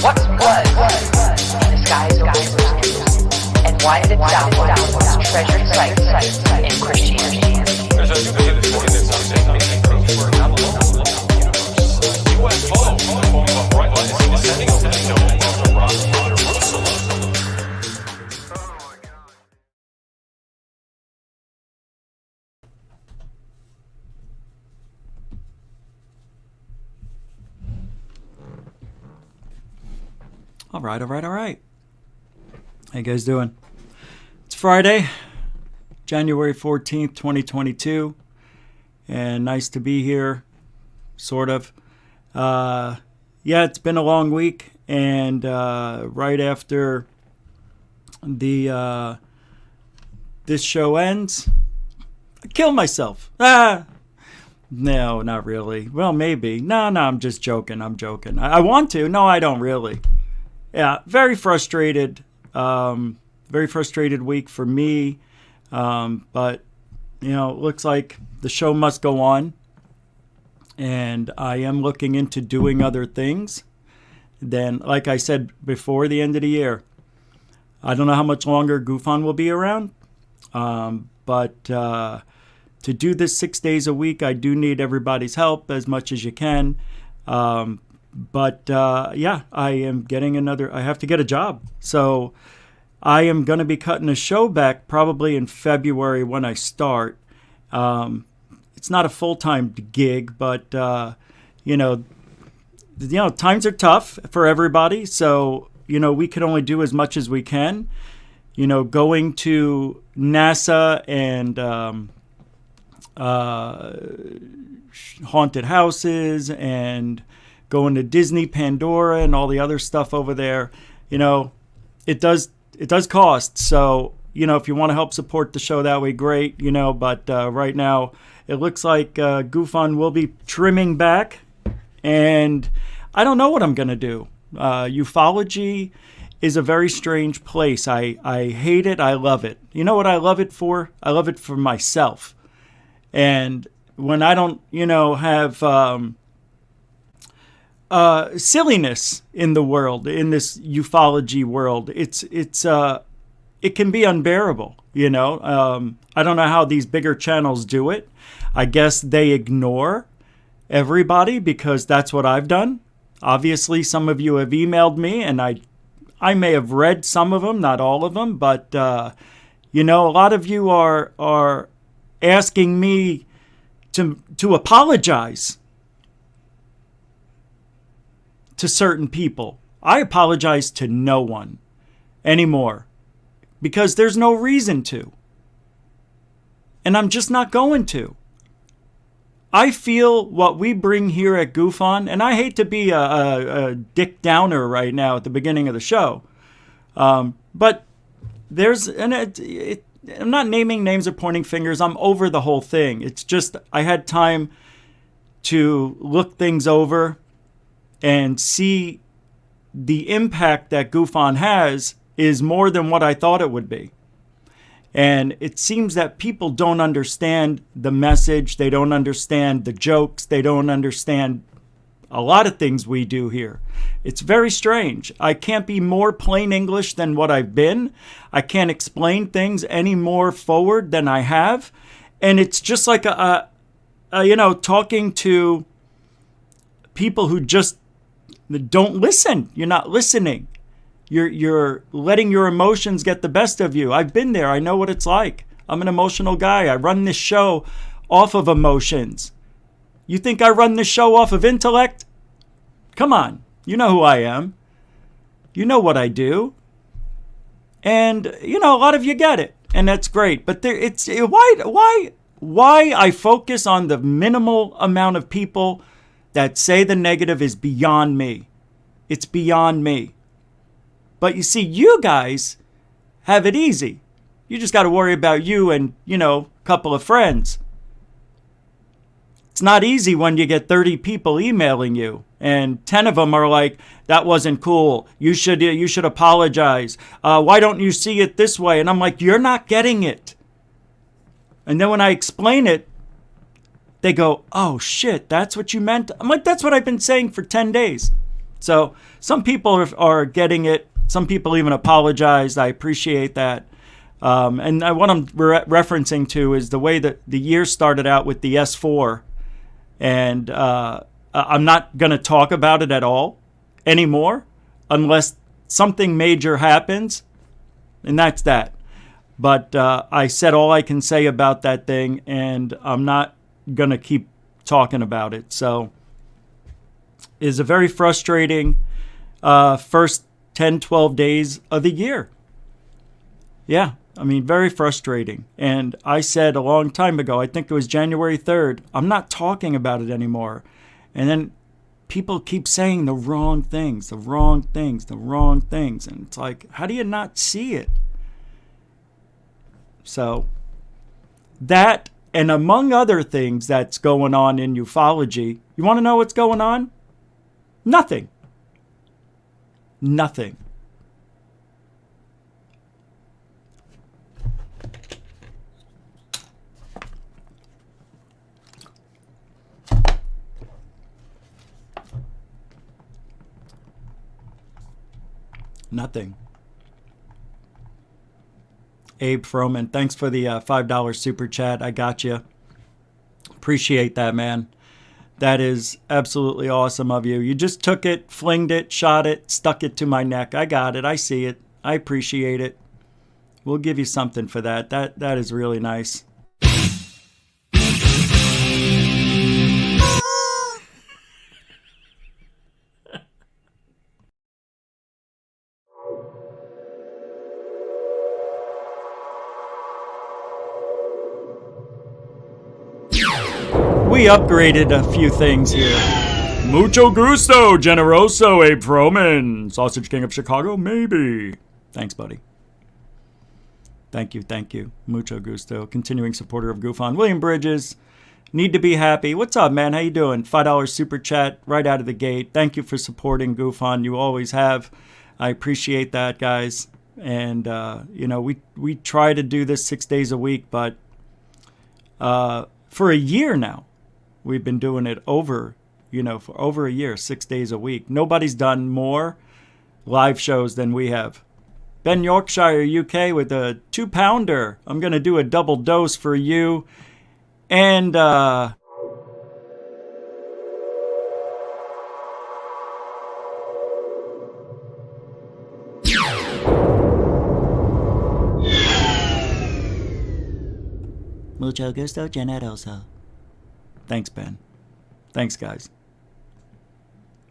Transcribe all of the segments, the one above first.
What was in the skies over Jerusalem, and why did it downward treasured sites in Christianity? There's a new bit of this that's proof we're not alone. UFO, bright light is descending over the dome of the rock of Jerusalem. All right. How you guys doing? It's Friday, January 14th, 2022, and nice to be here, sort of. Yeah, it's been a long week, and right after the this show ends, I kill myself. No, not really. Well, maybe. No, I'm just joking. I want to. No, I don't really. Yeah, very frustrated. Very frustrated week for me. But, you know, it looks like the show must go on. And I am looking into doing other things. Then, like I said, before the end of the year, I don't know how much longer GoofOn will be around. But to do this 6 days a week, I do need everybody's help as much as you can. But yeah, I am getting I have to get a job. So I am going to be cutting a show back probably in February when I start. It's not a full-time gig, but, times are tough for everybody. So, we can only do as much as we can. Going to NASA and haunted houses and going to Disney, Pandora, and all the other stuff over there, it does cost. So, if you want to help support the show that way, great, but right now it looks like GoofOn will be trimming back, and I don't know what I'm going to do. Ufology is a very strange place. I hate it. I love it. You know what I love it for? I love it for myself. And when I don't, have silliness in the world, in this ufology world, it can be unbearable. I don't know how these bigger channels do it. I guess they ignore everybody because that's what I've done. Obviously, some of you have emailed me, and I may have read some of them, not all of them, but a lot of you are asking me to apologize to certain people. I apologize to no one anymore because there's no reason to. And I'm just not going to. I feel what we bring here at GoofOn, and I hate to be a Dick Downer right now at the beginning of the show, but I'm not naming names or pointing fingers. I'm over the whole thing. It's just I had time to look things over and see the impact that GoofOn has is more than what I thought it would be. And it seems that people don't understand the message. They don't understand the jokes. They don't understand a lot of things we do here. It's very strange. I can't be more plain English than what I've been. I can't explain things any more forward than I have. And it's just like talking to people who just don't listen. You're not listening. You're letting your emotions get the best of you. I've been there. I know what it's like. I'm an emotional guy. I run this show off of emotions. You think I run this show off of intellect? Come on. You know who I am. You know what I do. And, a lot of you get it. And that's great. But why I focus on the minimal amount of people that say the negative is beyond me. It's beyond me. But you see, you guys have it easy. You just got to worry about you and, a couple of friends. It's not easy when you get 30 people emailing you and 10 of them are like, that wasn't cool. You should apologize. Why don't you see it this way? And I'm like, you're not getting it. And then when I explain it, they go, oh shit, that's what you meant? I'm like, that's what I've been saying for 10 days. So some people are getting it. Some people even apologized. I appreciate that. And what I'm referencing to is the way that the year started out with the S4. And I'm not going to talk about it at all anymore unless something major happens. And that's that. But I said all I can say about that thing, and I'm not going to keep talking about it. So it's a very frustrating first 10, 12 days of the year. Yeah, I mean, very frustrating. And I said a long time ago, I think it was January 3rd, I'm not talking about it anymore. And then people keep saying the wrong things, the wrong things, the wrong things. And it's like, how do you not see it? So that, and among other things that's going on in ufology, you want to know what's going on? Nothing. Nothing. Nothing. Abe Froman, thanks for the $5 super chat. I got you. Appreciate that, man. That is absolutely awesome of you. You just took it, flinged it, shot it, stuck it to my neck. I got it. I see it. I appreciate it. We'll give you something for that. That is really nice. We upgraded a few things here. Mucho gusto, generoso, Abe Froman. Sausage King of Chicago, maybe. Thanks, buddy. Thank you. Mucho gusto. Continuing supporter of Goof On. William Bridges. Need to be happy. What's up, man? How you doing? $5 super chat right out of the gate. Thank you for supporting Goof On. You always have. I appreciate that, guys. And, we try to do this 6 days a week, but for a year now, we've been doing it for over a year, 6 days a week. Nobody's done more live shows than we have. Ben Yorkshire, UK, with a 2-pounder. I'm going to do a double dose for you. And, Mucho gusto, generoso. Thanks, Ben. Thanks, guys.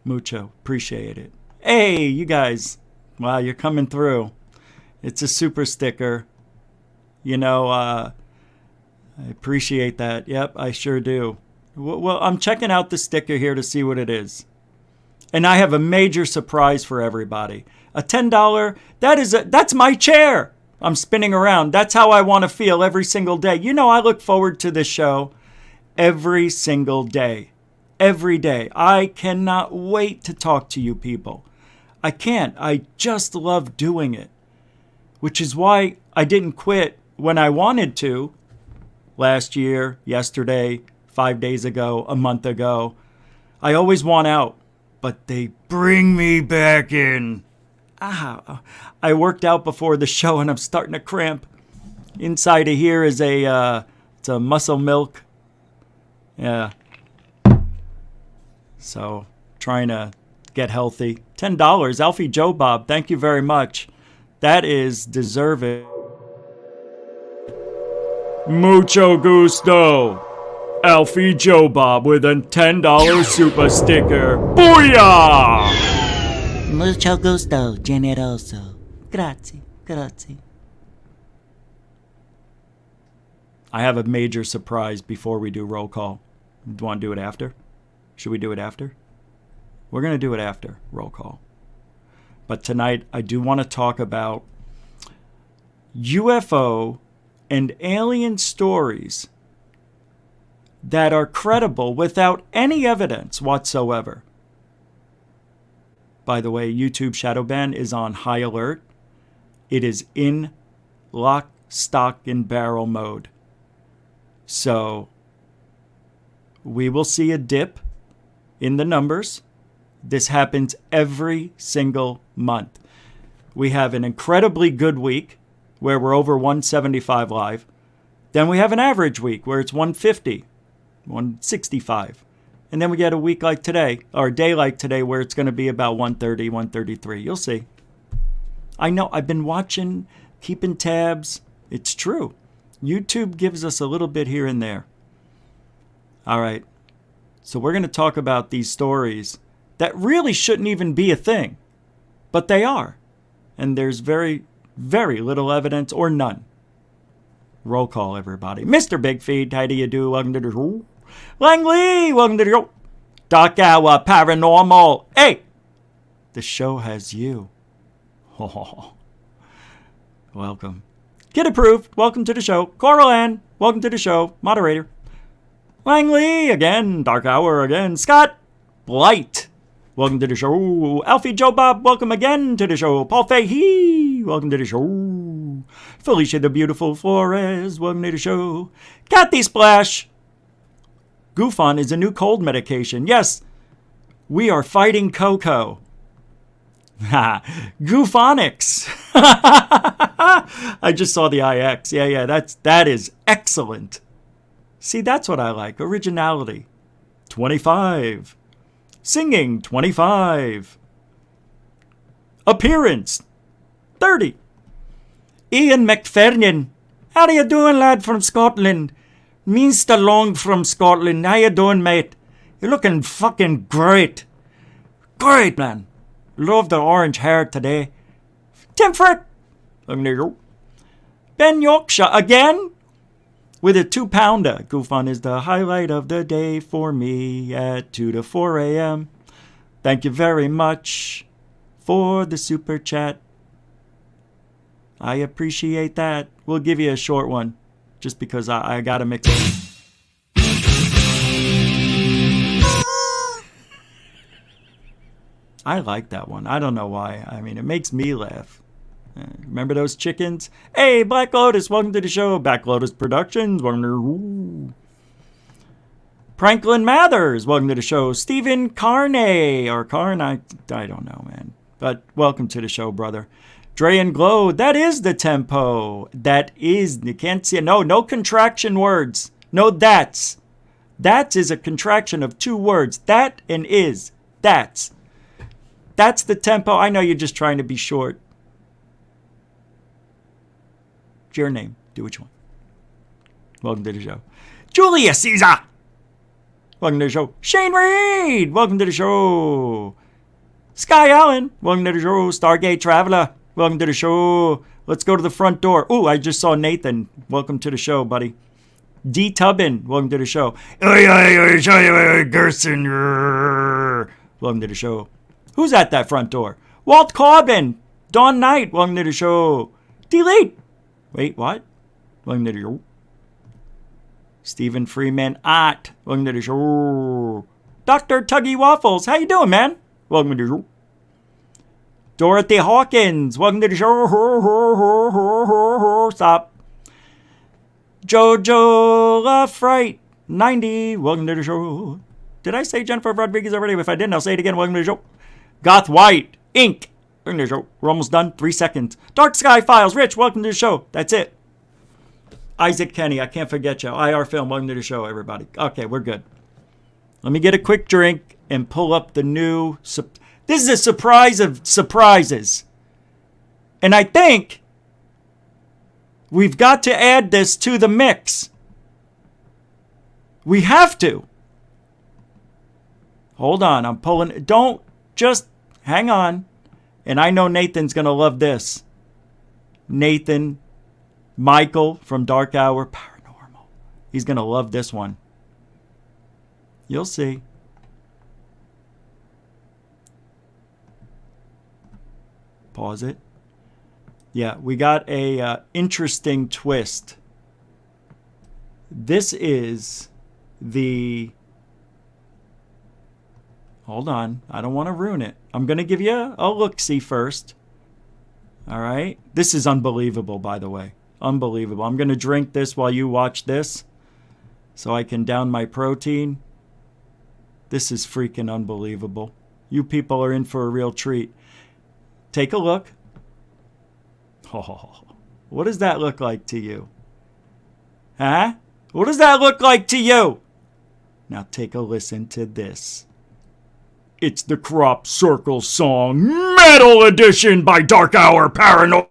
Mucho. Appreciate it. Hey, you guys. Wow, you're coming through. It's a super sticker. I appreciate that. Yep, I sure do. Well, I'm checking out the sticker here to see what it is. And I have a major surprise for everybody. A $10, that's my chair. I'm spinning around. That's how I want to feel every single day. I look forward to this show every single day. Every day. I cannot wait to talk to you people. I can't. I just love doing it. Which is why I didn't quit when I wanted to. Last year, yesterday, 5 days ago, a month ago. I always want out. But they bring me back in. I worked out before the show and I'm starting to cramp. Inside of here is it's a muscle milk. Yeah. So, trying to get healthy. $10. Alfie Joe Bob, thank you very much. That is deserving. Mucho gusto. Alfie Joe Bob with a $10 super sticker. Booyah! Mucho gusto, generoso. Grazie. I have a major surprise before we do roll call. Do you want to do it after? Should we do it after? We're going to do it after roll call. But tonight, I do want to talk about UFO and alien stories that are credible without any evidence whatsoever. By the way, YouTube shadow ban is on high alert. It is in lock, stock, and barrel mode. So we will see a dip in the numbers This happens every single month. We have an incredibly good week where we're over 175 live. Then we have an average week where it's 150, 165. And then we get a week like today, or a day like today, where it's going to be about 130, 133. You'll see. I know, I've been watching, keeping tabs. It's true. YouTube gives us a little bit here and there. All right. So we're going to talk about these stories that really shouldn't even be a thing, but they are. And there's very, very little evidence or none. Roll call, everybody. Mr. Big Feed, how do you do? Welcome to the show. Lang Lee, welcome to the show. Dark Hour Paranormal. Hey, the show has you. Oh, welcome. Kid Approved, welcome to the show. Coral Ann, welcome to the show. Moderator. Lang Lee, again. Dark Hour, again. Scott Blight, welcome to the show. Alfie Joe Bob, welcome again to the show. Paul Fahey, welcome to the show. Felicia the Beautiful Flores, welcome to the show. Kathy Splash. Goofon is a new cold medication. Yes, we are fighting Coco. Goofonics. I just saw the IX. Yeah, that is excellent. See, that's what I like. Originality. 25. Singing. 25. Appearance. 30. Ian McFerrin. How are you doing, lad from Scotland? Mr. Long from Scotland. How you doing, mate? You're looking fucking great. Great, man. Love the orange hair today. Tim Frick. Ben Yorkshire again with a 2-pounder. Goofon is the highlight of the day for me at 2 to 4 a.m. Thank you very much for the super chat. I appreciate that. We'll give you a short one just because I got to mix it. I like that one. I don't know why. I mean, it makes me laugh. Remember those chickens? Hey, Black Lotus, welcome to the show. Black Lotus Productions. Franklin Mathers, welcome to the show. Stephen Carney, or Carn, I don't know, man. But welcome to the show, brother. Dre and Glow, that is the tempo. That is, you can't see it. No contraction words. No that's. That's is a contraction of 2 words. That and is. That's. That's the tempo. I know you're just trying to be short. It's your name. Do what you want. Welcome to the show. Julia Caesar. Welcome to the show. Shane Reed. Welcome to the show. Sky Allen. Welcome to the show. Stargate Traveler. Welcome to the show. Let's go to the front door. Ooh, I just saw Nathan. Welcome to the show, buddy. D. Tubbin. Welcome to the show. Gerson. Welcome to the show. Who's at that front door? Walt Corbin. Dawn Knight. Welcome to the show. Delete. Wait, what? Welcome to the show. Stephen Freeman. Art. Welcome to the show. Dr. Tuggy Waffles. How you doing, man? Welcome to the show. Dorothy Hawkins. Welcome to the show. Stop. Jojo LaFright. 90. Welcome to the show. Did I say Jennifer Rodriguez already? If I didn't, I'll say it again. Welcome to the show. Goth White, Inc. Welcome to the show. We're almost done. 3 seconds. Dark Sky Files. Rich, welcome to the show. That's it. Isaac Kenny, I can't forget you. IR Film, welcome to the show, everybody. Okay, we're good. Let me get a quick drink and pull up the new... This is a surprise of surprises. And I think we've got to add this to the mix. We have to. Hold on, I'm pulling... Don't... Just hang on. And I know Nathan's going to love this. Nathan, Michael from Dark Hour Paranormal. He's going to love this one. You'll see. Pause it. Yeah, we got a interesting twist. This is the... Hold on. I don't want to ruin it. I'm going to give you a look-see first. All right? This is unbelievable, by the way. Unbelievable. I'm going to drink this while you watch this so I can down my protein. This is freaking unbelievable. You people are in for a real treat. Take a look. Oh, what does that look like to you? Huh? What does that look like to you? Now take a listen to this. It's the Crop Circle song Metal Edition by Dark Hour Paranormal.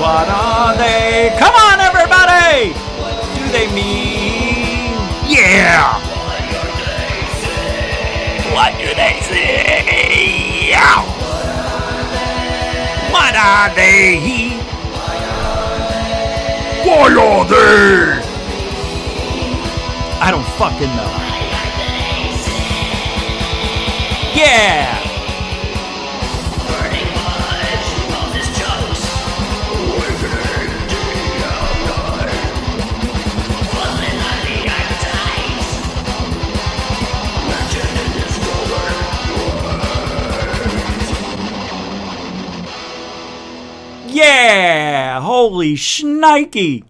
What are they? Come on, everybody! What do they mean? Yeah! What do they say? What are they? Why are they? I don't fucking know. Yeah! Yeah! Holy shnikey!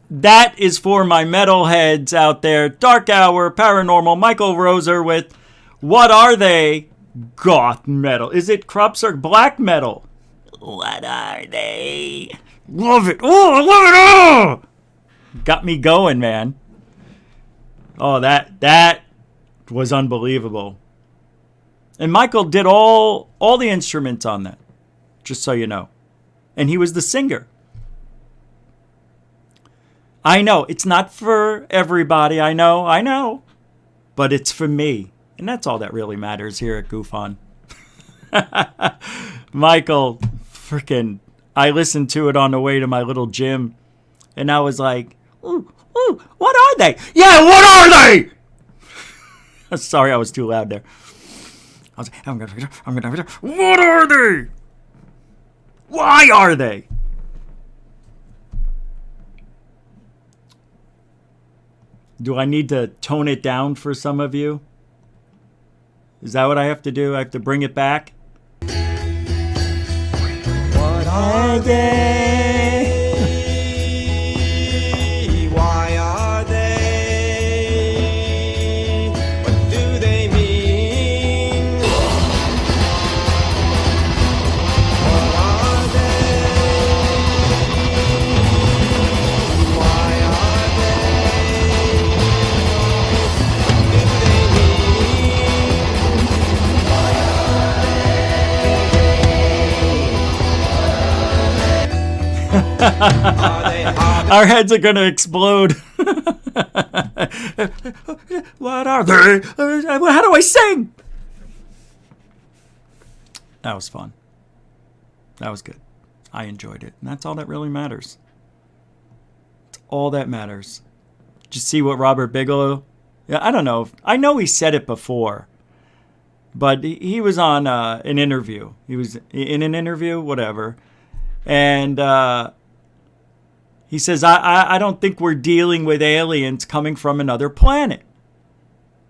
That is for my metalheads out there. Dark Hour, Paranormal, Michael Roser with What Are They? Goth metal. Is it crops or black metal? What are they? Love it. Oh, I love it. Oh! Got me going, man. Oh, that was unbelievable. And Michael did all the instruments on that. Just so you know. And he was the singer. I know, it's not for everybody. I know. But it's for me. And that's all that really matters here at Goof On. Michael, freaking, I listened to it on the way to my little gym. And I was like, ooh, what are they? Yeah, what are they? Sorry, I was too loud there. I was like, I'm gonna, what are they? Why are they? Do I need to tone it down for some of you? Is that what I have to do? I have to bring it back? What are they? Why are they? What do they mean? What are they? Why are they? What do they mean? Our heads are gonna explode. What are they? How do I sing? That was fun. That was good. I enjoyed it. And that's all that really matters. It's all that matters. Did you see what Robert Bigelow? Yeah, I don't know. I know he said it before. But he was on an interview. He was in an interview, whatever. And he says, I don't think we're dealing with aliens coming from another planet.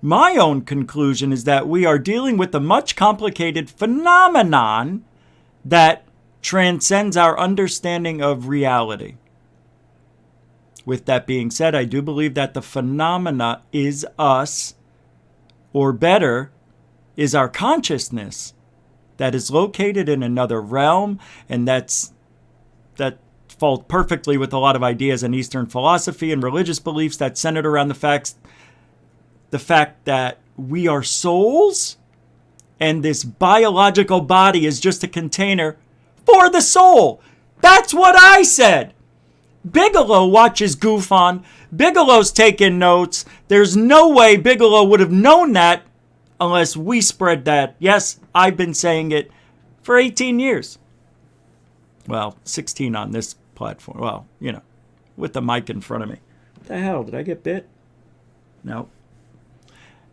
My own conclusion is that we are dealing with a much complicated phenomenon that transcends our understanding of reality. With that being said, I do believe that the phenomena is us, or better, is our consciousness that is located in another realm, and that falls perfectly with a lot of ideas in Eastern philosophy and religious beliefs that centered around the fact that we are souls, and this biological body is just a container for the soul. That's what I said. Bigelow watches Goof On. Bigelow's taking notes. There's no way Bigelow would have known that unless we spread that. Yes, I've been saying it for 18 years. Well, 16 on this platform. Well, with the mic in front of me. What the hell? Did I get bit? No.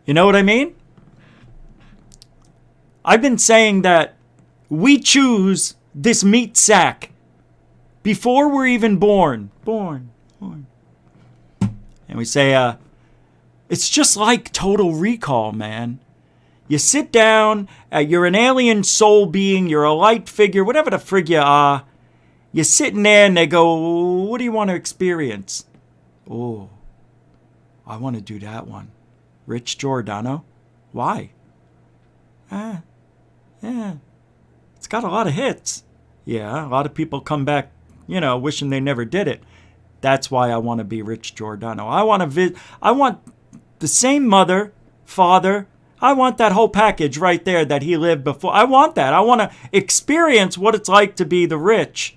You know what I mean? I've been saying that we choose this meat sack before we're even born. Born. And we say, it's just like Total Recall, man. You sit down, you're an alien soul being, you're a light figure, whatever the frig you are. You're sitting there and they go, what do you want to experience? Oh, I want to do that one. Rich Giordano? Why? Yeah, it's got a lot of hits. Yeah, a lot of people come back, wishing they never did it. That's why I want to be Rich Giordano. I want the same mother, father. I want that whole package right there that he lived before. I want that. I want to experience what it's like to be the rich.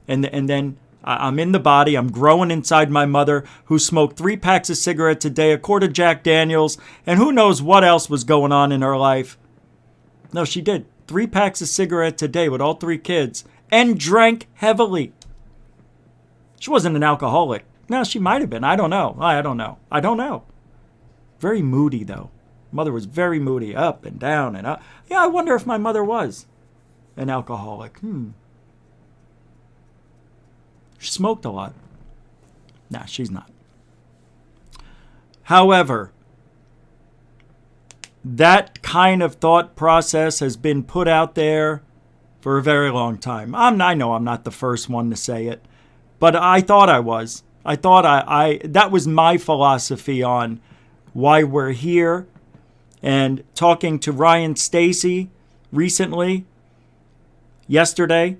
And then I'm in the body. I'm growing inside my mother, who smoked 3 packs of cigarettes a day, a quart of Jack Daniels, and who knows what else was going on in her life. No, she did 3 packs of cigarettes a day with all 3 kids and drank heavily. She wasn't an alcoholic. No, she might have been. I don't know. I don't know. Very moody, though. Mother was very moody, up and down and up. Yeah, I wonder if my mother was an alcoholic. She smoked a lot. Nah, she's not. However, that kind of thought process has been put out there for a very long time. I know I'm not the first one to say it, but I thought I was. I thought that was my philosophy on why we're here. And talking to Ryan Stacy recently, yesterday,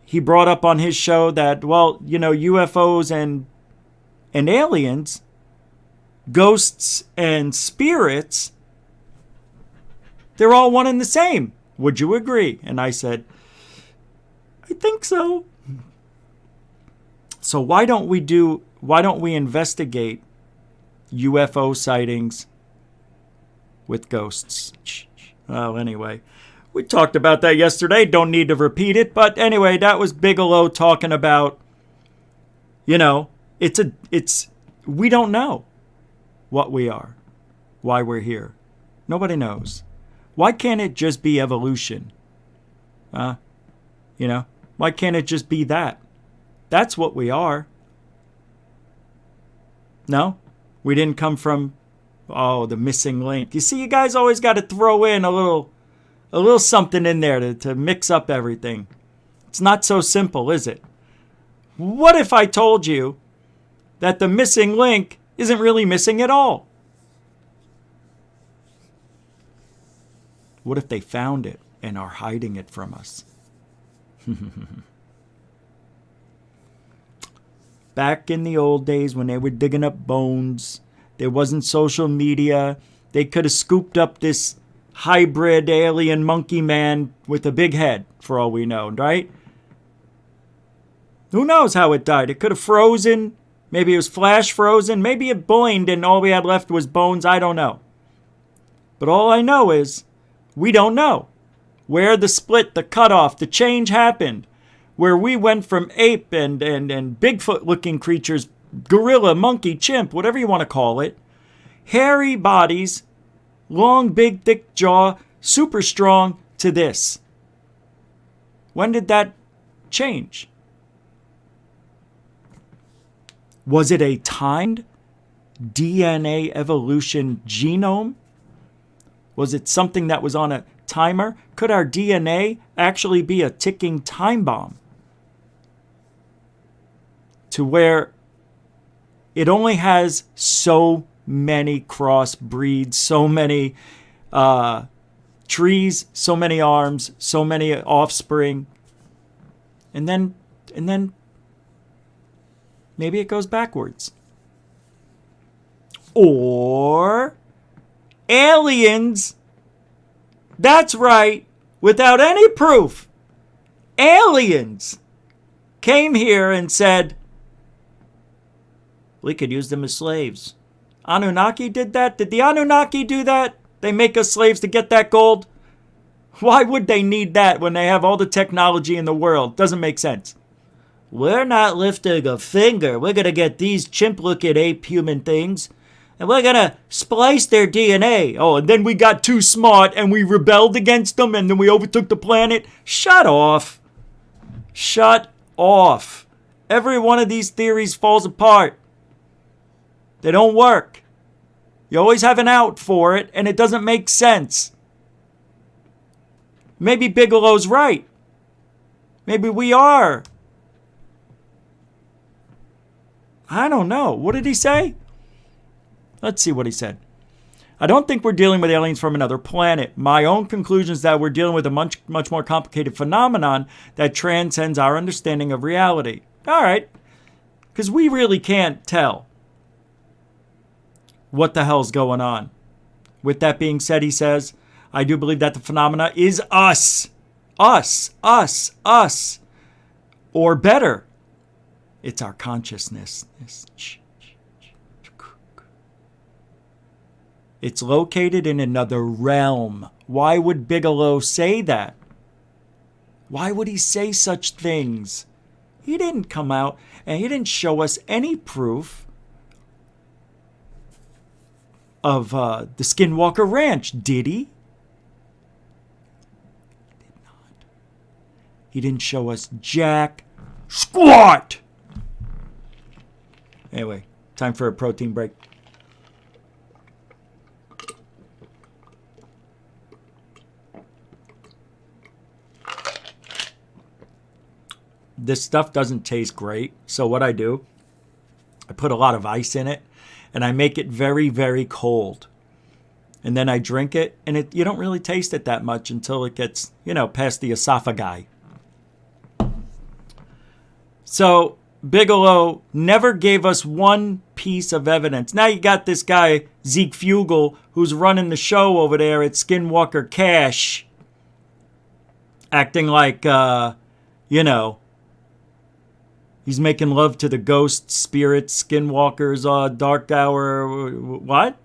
he brought up on his show that, UFOs and aliens, ghosts and spirits, they're all one and the same. Would you agree? And I said, I think so. So why don't we investigate UFO sightings with ghosts? Well, anyway, we talked about that yesterday. Don't need to repeat it. But anyway, that was Bigelow talking about, we don't know what we are, why we're here. Nobody knows. Why can't it just be evolution? Why can't it just be that? That's what we are. No? We didn't come from, the missing link. You see, you guys always got to throw in a little something in there to mix up everything. It's not so simple, is it? What if I told you that the missing link isn't really missing at all? What if they found it and are hiding it from us? Back in the old days when they were digging up bones, there wasn't social media. They could have scooped up this hybrid alien monkey man with a big head, for all we know, right? Who knows how it died? It could have frozen. Maybe it was flash frozen. Maybe it boined and all we had left was bones. I don't know. But all I know is we don't know where the split, the cutoff, the change happened. Where we went from ape and Bigfoot-looking creatures, gorilla, monkey, chimp, whatever you want to call it, hairy bodies, long, big, thick jaw, super strong, to this. When did that change? Was it a timed DNA evolution genome? Was it something that was on a timer? Could our DNA actually be a ticking time bomb? To where it only has so many crossbreeds, so many trees, so many arms, so many offspring. And then maybe it goes backwards. Or aliens. That's right. Without any proof. Aliens. came here and said, we could use them as slaves. Anunnaki did that? Did the Anunnaki do that? They make us slaves to get that gold? Why would they need that when they have all the technology in the world? Doesn't make sense. We're not lifting a finger. We're going to get these chimp-looking ape-human things, and we're going to splice their DNA. Oh, and then we got too smart, and we rebelled against them, and then we overtook the planet. Shut off. Shut off. Every one of these theories falls apart. They don't work. You always have an out for it, and it doesn't make sense. Maybe Bigelow's right. Maybe we are. I don't know. What did he say? Let's see what he said. I don't think we're dealing with aliens from another planet. My own conclusion is that we're dealing with a much more complicated phenomenon that transcends our understanding of reality. All right. Because we really can't tell what the hell's going on. With that being said, he says, I do believe that the phenomena is us. Us. Or better, it's our consciousness. It's located in another realm. Why would Bigelow say that? Why would he say such things? He didn't come out and he didn't show us any proof of the Skinwalker Ranch, did he? He did not. He didn't show us jack squat. Anyway, time for a protein break. This stuff doesn't taste great, so what I do, I put a lot of ice in it, and I make it very, very cold. And then I drink it, and you don't really taste it that much until it gets, past the esophagi. So Bigelow never gave us one piece of evidence. Now you got this guy, Zeke Fugel, who's running the show over there at Skinwalker Cash, acting like, he's making love to the ghosts, spirits, skinwalkers, dark hour. What?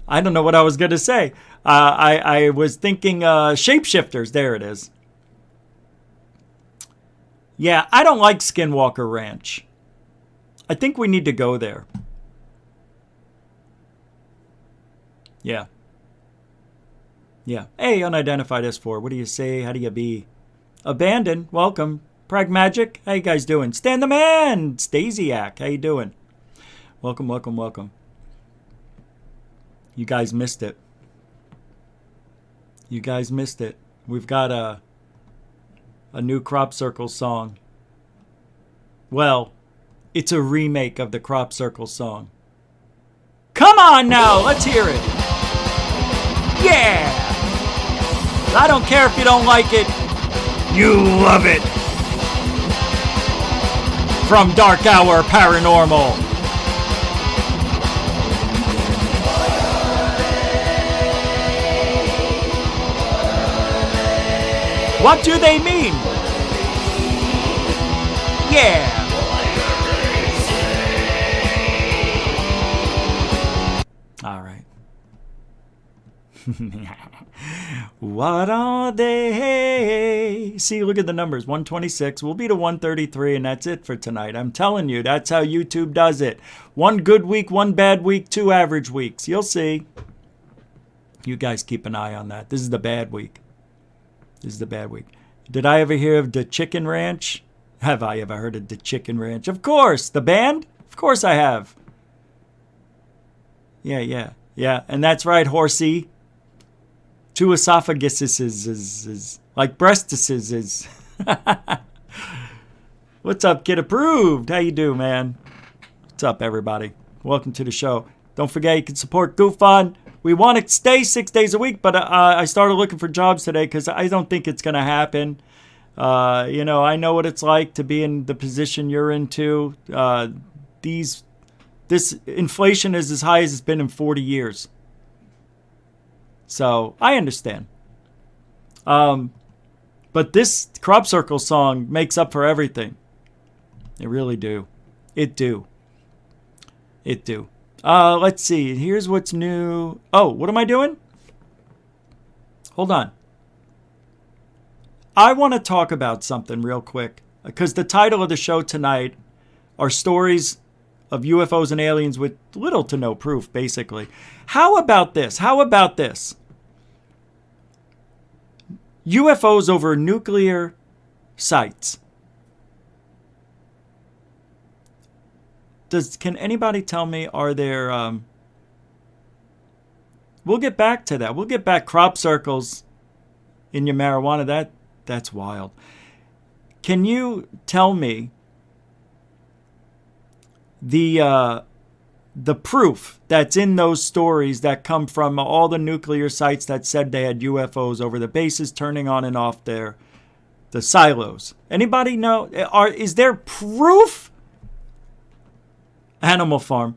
I don't know what I was going to say. I was thinking shapeshifters. There it is. Yeah, I don't like Skinwalker Ranch. I think we need to go there. Yeah. Hey, unidentified S4. What do you say? How do you be? Abandoned. Welcome. Pragmagic, how you guys doing? Stan the Man, Stasiak, how you doing? Welcome. You guys missed it. We've got a new Crop Circle song. Well, it's a remake of the Crop Circle song. Come on now, let's hear it. Yeah! I don't care if you don't like it. You love it. From Dark Hour Paranormal. What do they mean? Yeah. All right. What are they? See, look at the numbers. 126. We'll be to 133, and that's it for tonight. I'm telling you, that's how YouTube does it. One good week, one bad week, 2 average weeks. You'll see. You guys keep an eye on that. This is the bad week. Did I ever hear of the Chicken Ranch? Have I ever heard of the Chicken Ranch? Of course. The band? Of course I have. Yeah. And that's right, horsey. 2 esophaguses is like breastises is. What's up, kid? Approved. How you do, man? What's up, everybody? Welcome to the show. Don't forget you can support Goof On. We want to stay 6 days a week, but I started looking for jobs today because I don't think it's going to happen. I know what it's like to be in the position you're into. This inflation is as high as it's been in 40 years. So I understand. But this crop circle song makes up for everything. It really do. It do. It do. Let's see. Here's what's new. Oh, what am I doing? Hold on. I want to talk about something real quick, because the title of the show tonight are stories of UFOs and aliens with little to no proof, basically. How about this? How about this? UFOs over nuclear sites. Can anybody tell me, are there... we'll get back to that. We'll get back crop circles in your marijuana. That's wild. Can you tell me the proof that's in those stories that come from all the nuclear sites that said they had UFOs over the bases turning on and off the silos? Anybody know? Is there proof? Animal Farm.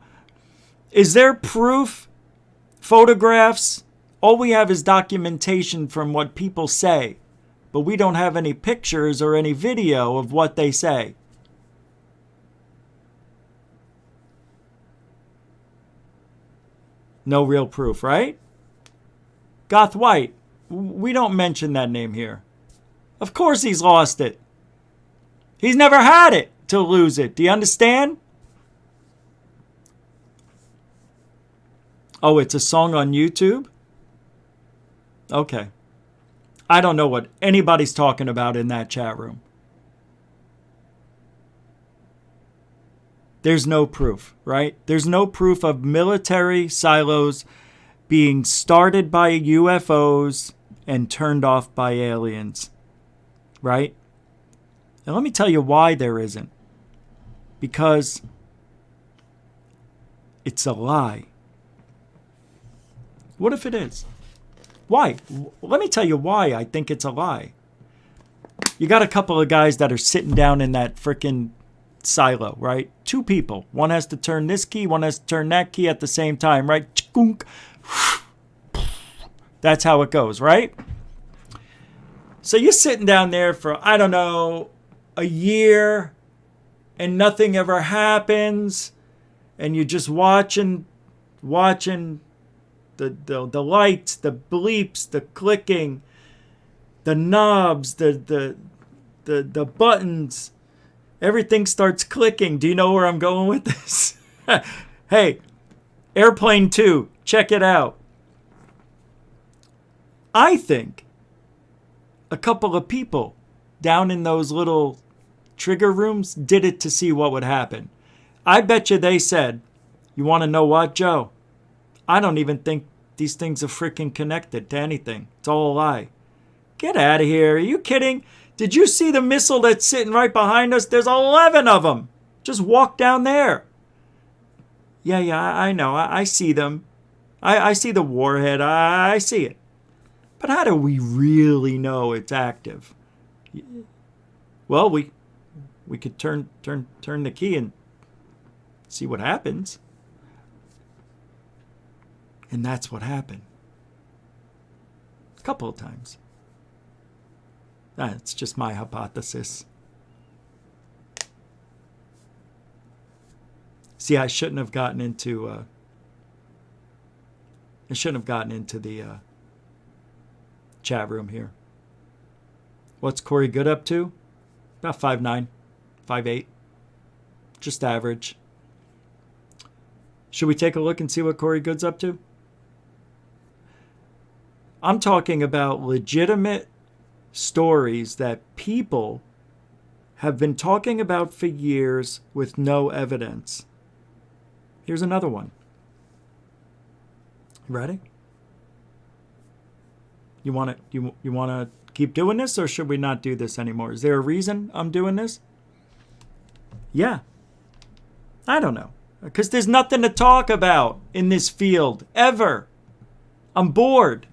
Is there proof? Photographs? All we have is documentation from what people say, but we don't have any pictures or any video of what they say. No real proof, right? Goth White. We don't mention that name here. Of course he's lost it. He's never had it to lose it. Do you understand? Oh, it's a song on YouTube? Okay. I don't know what anybody's talking about in that chat room. There's no proof, right? There's no proof of military silos being started by UFOs and turned off by aliens, right? And let me tell you why there isn't. Because it's a lie. What if it is? Why? Let me tell you why I think it's a lie. You got a couple of guys that are sitting down in that frickin' silo, right? Two people. One has to turn this key, one has to turn that key at the same time, right? That's how it goes, right? So you're sitting down there for, I don't know, a year, and nothing ever happens, and you're just watching the lights, the bleeps, the clicking, the knobs, the buttons. Everything starts clicking. Do you know where I'm going with this? Hey, Airplane 2, check it out. I think a couple of people down in those little trigger rooms did it to see what would happen. I bet you they said, you want to know what, Joe? I don't even think these things are freaking connected to anything. It's all a lie. Get out of here. Are you kidding? Did you see the missile that's sitting right behind us? There's 11 of them. Just walk down there. Yeah, I know. I see them. I see the warhead. I see it. But how do we really know it's active? Well, we could turn the key and see what happens. And that's what happened. A couple of times. That's just my hypothesis. See, I shouldn't have gotten into the chat room here. What's Corey Good up to? About 5'9", 5'8". Just average. Should we take a look and see what Corey Good's up to? I'm talking about legitimate stories that people have been talking about for years with no evidence. Here's another one. Ready? You want to keep doing this, or should we not do this anymore? Is there a reason I'm doing this? Yeah. I don't know. Because there's nothing to talk about in this field, ever. I'm bored.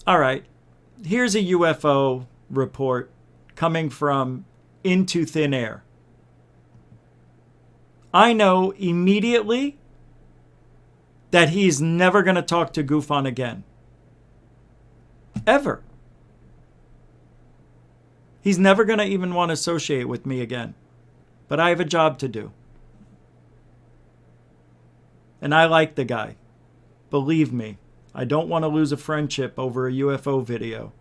All right. Here's a UFO report coming from In2ThinAir. I know immediately that he's never going to talk to Gufon again. Ever. He's never going to even want to associate with me again. But I have a job to do. And I like the guy. Believe me, I don't want to lose a friendship over a UFO video.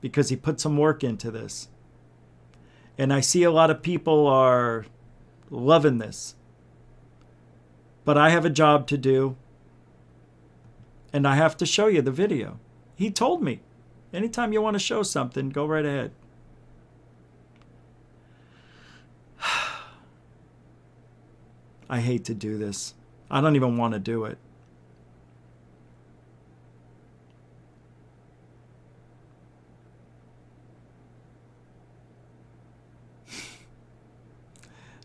Because he put some work into this. And I see a lot of people are loving this. But I have a job to do. And I have to show you the video. He told me, anytime you want to show something, go right ahead. I hate to do this. I don't even want to do it.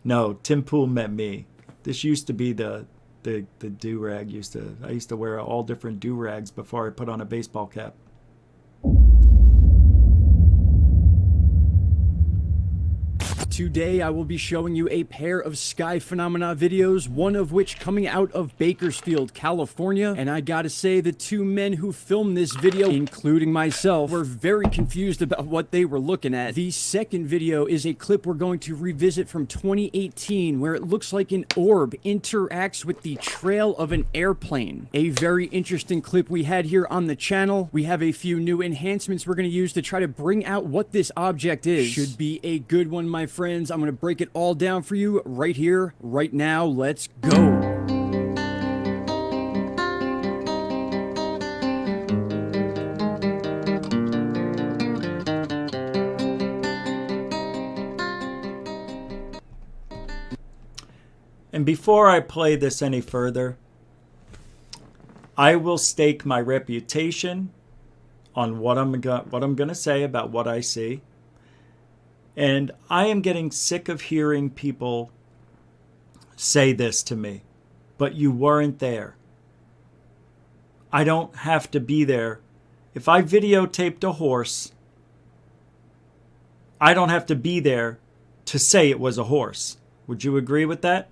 No, Tim Pool met me. This used to be the do-rag. I used to wear all different do-rags before I put on a baseball cap. Today I will be showing you a pair of sky phenomena videos, one of which coming out of Bakersfield, California. And I gotta say, the two men who filmed this video, including myself, were very confused about what they were looking at. The second video is a clip we're going to revisit from 2018, where it looks like an orb interacts with the trail of an airplane. A very interesting clip we had here on the channel. We have a few new enhancements we're gonna use to try to bring out what this object is. Should be a good one, my friends. I'm going to break it all down for you right here, right now. Let's go. And before I play this any further, I will stake my reputation on what I'm going to say about what I see. And I am getting sick of hearing people say this to me, but you weren't there. I don't have to be there. If I videotaped a horse, I don't have to be there to say it was a horse. Would you agree with that?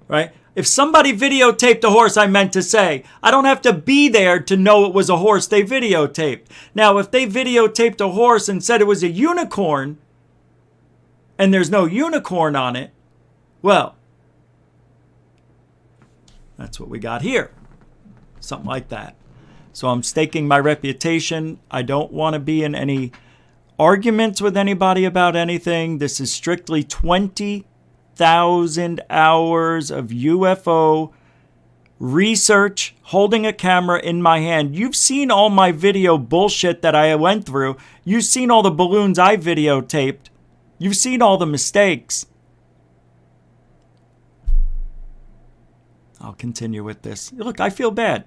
Right? If somebody videotaped a horse, I meant to say, I don't have to be there to know it was a horse they videotaped. Now, if they videotaped a horse and said it was a unicorn, and there's no unicorn on it, well, that's what we got here. Something like that. So I'm staking my reputation. I don't want to be in any arguments with anybody about anything. This is strictly 20,000 hours of UFO research, holding a camera in my hand. You've seen all my video bullshit that I went through. You've seen all the balloons I videotaped. You've seen all the mistakes. I'll continue with this. Look, I feel bad.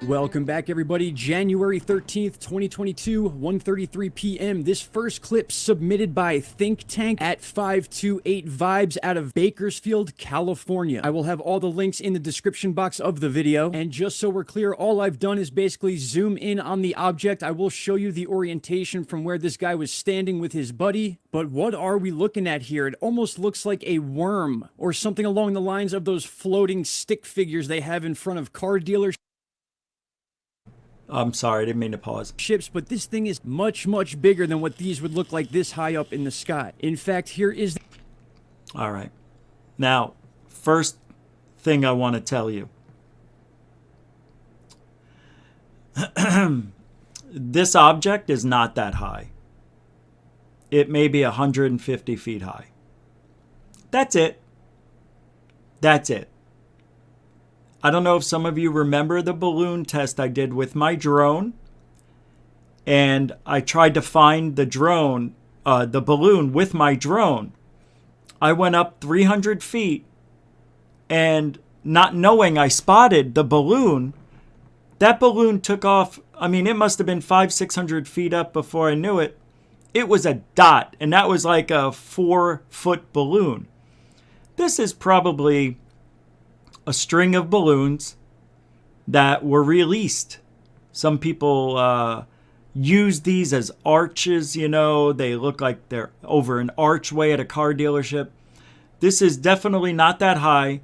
Welcome back, everybody. January 13th, 2022, 1:33 p.m. This first clip submitted by Think Tank at 528 Vibes out of Bakersfield, California. I will have all the links in the description box of the video. And just so we're clear, all I've done is basically zoom in on the object. I will show you the orientation from where this guy was standing with his buddy. But what are we looking at here? It almost looks like a worm or something along the lines of those floating stick figures they have in front of car dealers. I'm sorry, I didn't mean to pause. Ships, but this thing is much, much bigger than what these would look like this high up in the sky. In fact, here is... All right. Now, first thing I want to tell you. This object is not that high. It may be 150 feet high. That's it. That's it. I don't know if some of you remember the balloon test I did with my drone. And I tried to find the balloon with my drone. I went up 300 feet and not knowing I spotted the balloon, that balloon took off. I mean, it must have been 500-600 feet up before I knew it. It was a dot, and that was like a 4-foot balloon. This is probably a string of balloons that were released. Some people use these as arches, you know. They look like they're over an archway at a car dealership. This is definitely not that high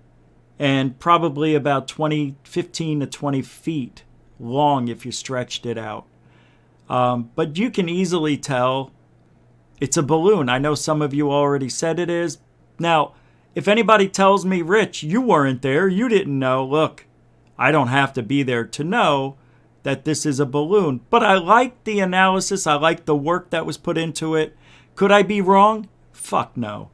and probably about 15 to 20 feet long if you stretched it out. But you can easily tell it's a balloon. I know some of you already said it is. Now, if anybody tells me, Rich, you weren't there, you didn't know, look, I don't have to be there to know that this is a balloon. But I like the analysis. I like the work that was put into it. Could I be wrong? Fuck no.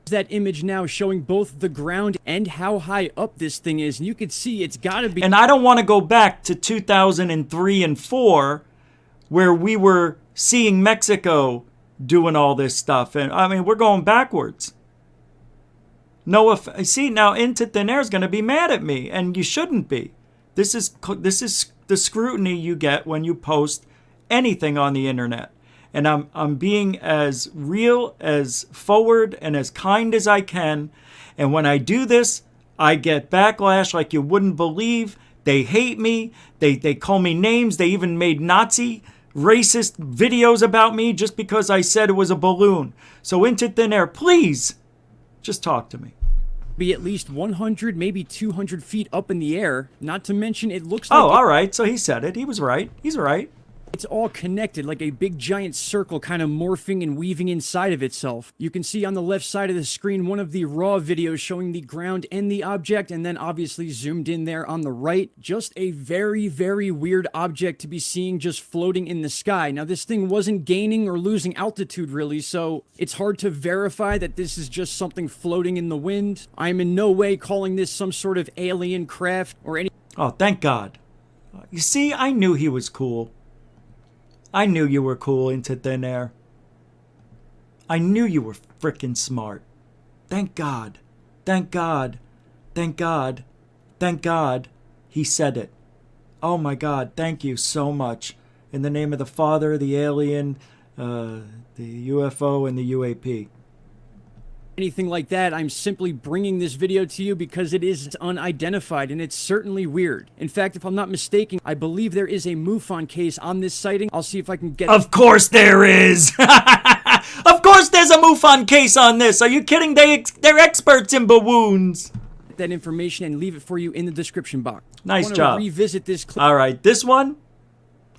That image now showing both the ground and how high up this thing is, and you can see it's got to be. And I don't want to go back to 2003 and 4 where we were seeing Mexico doing all this stuff. And I mean, we're going backwards. No, see, now Into Thin Air is going to be mad at me, and you shouldn't be. This is the scrutiny you get when you post anything on the internet. And I'm being as real, as forward, and as kind as I can. And when I do this, I get backlash like you wouldn't believe. They hate me. They call me names. They even made Nazi racist videos about me just because I said it was a balloon. So Into Thin Air, please, just talk to me. Be at least 100, maybe 200 feet up in the air. Not to mention, it looks like... Oh, all right. So he said it. He was right. He's right. It's all connected like a big giant circle kind of morphing and weaving inside of itself. You can see on the left side of the screen one of the raw videos showing the ground and the object, and then obviously zoomed in there on the right. Just a very, very weird object to be seeing just floating in the sky. Now this thing wasn't gaining or losing altitude really, so it's hard to verify that this is just something floating in the wind. I'm in no way calling this some sort of alien craft or any... Oh, thank God. You see, I knew he was cool. I knew you were cool, Into Thin Air. I knew you were frickin' smart. Thank God. Thank God. Thank God. Thank God he said it. Oh my God, thank you so much. In the name of the Father, the alien, the UFO, and the UAP. Anything like that. I'm simply bringing this video to you because it is unidentified and it's certainly weird. In fact, if I'm not mistaken, I believe there is a MUFON case on this sighting. I'll see if I can get... Of course there is! Of course there's a MUFON case on this! Are you kidding? They're experts in balloons! that information and leave it for you in the description box. Nice I want job. to revisit this clip. All right, this one,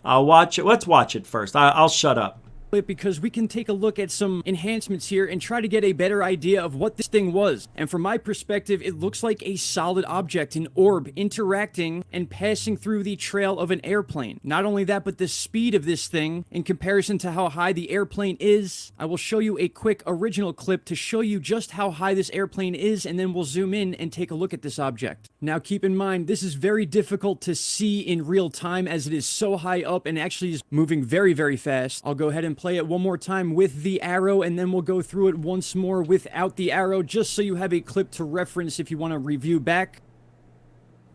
I'll watch it. Let's watch it first. I'll shut up. Because we can take a look at some enhancements here and try to get a better idea of what this thing was. And from my perspective, it looks like a solid object, an orb, interacting and passing through the trail of an airplane. Not only that, but the speed of this thing in comparison to how high the airplane is. I will show you a quick original clip to show you just how high this airplane is, and then we'll zoom in and take a look at this object. Now keep in mind, this is very difficult to see in real time as it is so high up and actually is moving very, very fast. I'll go ahead and play it one more time with the arrow, and then we'll go through it once more without the arrow, just so you have a clip to reference if you want to review back.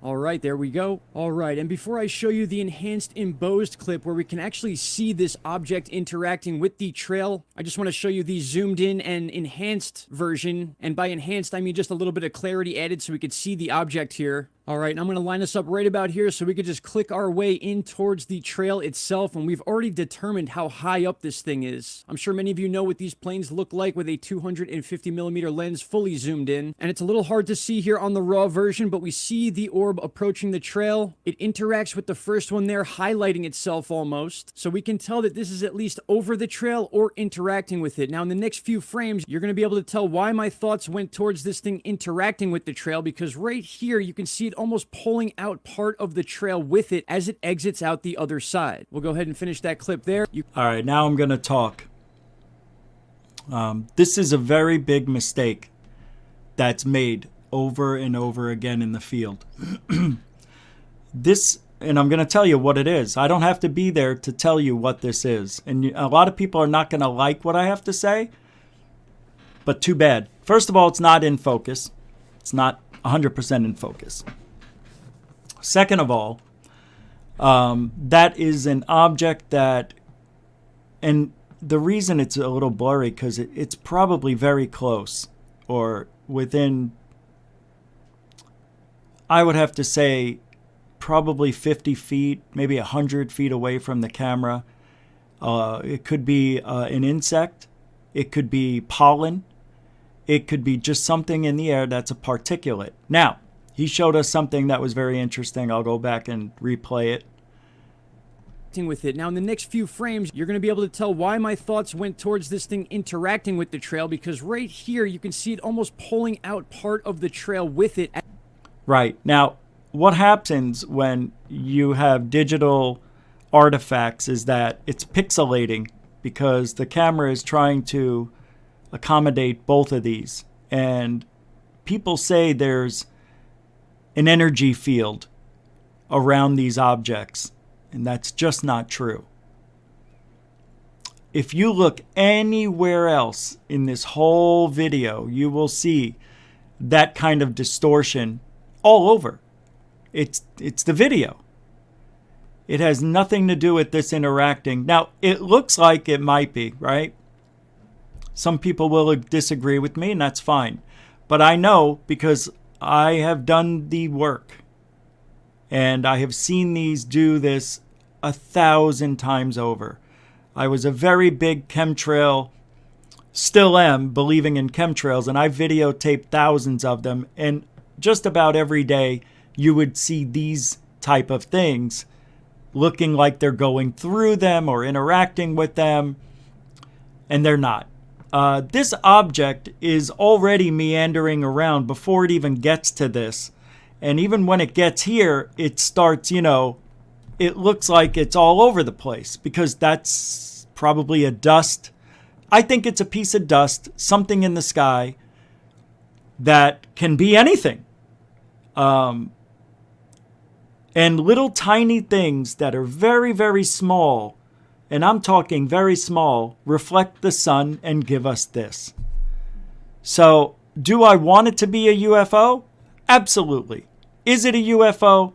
Alright, there we go. Alright, and before I show you the enhanced embossed clip where we can actually see this object interacting with the trail, I just want to show you the zoomed in and enhanced version. And by enhanced, I mean just a little bit of clarity added so we could see the object here. Alright, and I'm going to line us up right about here so we could just click our way in towards the trail itself, and we've already determined how high up this thing is. I'm sure many of you know what these planes look like with a 250mm lens fully zoomed in, and it's a little hard to see here on the raw version, but we see the orb approaching the trail. It interacts with the first one there, highlighting itself almost, so we can tell that this is at least over the trail or interacting with it. Now in the next few frames, you're going to be able to tell why my thoughts went towards this thing interacting with the trail, because right here you can see it almost pulling out part of the trail with it as it exits out the other side. We'll go ahead and finish that clip there. All right, now I'm going to talk. This is a very big mistake that's made over and over again in the field. This, and I'm going to tell you what it is. I don't have to be there to tell you what this is. And a lot of people are not going to like what I have to say, but too bad. First of all, it's not in focus. It's not 100% in focus. Second of all, that is an object that, and the reason it's a little blurry because it's probably very close, or within, I would have to say, probably 50 feet, maybe 100 feet away from the camera. It could be an insect. It could be pollen. It could be just something in the air that's a particulate. Now, he showed us something that was very interesting. I'll go back and replay it. with it. Now, in the next few frames, you're going to be able to tell why my thoughts went towards this thing interacting with the trail, because right here, you can see it almost pulling out part of the trail with it. Right. Now, what happens when you have digital artifacts is that it's pixelating because the camera is trying to accommodate both of these. And people say there's an energy field around these objects, and that's just not true. If you look anywhere else in this whole video, you will see that kind of distortion all over. It's the video. It has nothing to do with this interacting. Now, it looks like it might be, right? Some people will disagree with me, and that's fine. But I know because I have done the work. And I have seen these do this 1,000 times over. I was a very big chemtrail, still am, believing in chemtrails, and I videotaped thousands of them. And just about every day, you would see these type of things looking like they're going through them or interacting with them, and they're not. This object is already meandering around before it even gets to this. And even when it gets here, it starts, it looks like it's all over the place because that's probably a dust. I think it's a piece of dust, something in the sky that can be anything. And little tiny things that are very, very small, and I'm talking very small, reflect the sun and give us this. So, do I want it to be a UFO? Absolutely. Is it a UFO?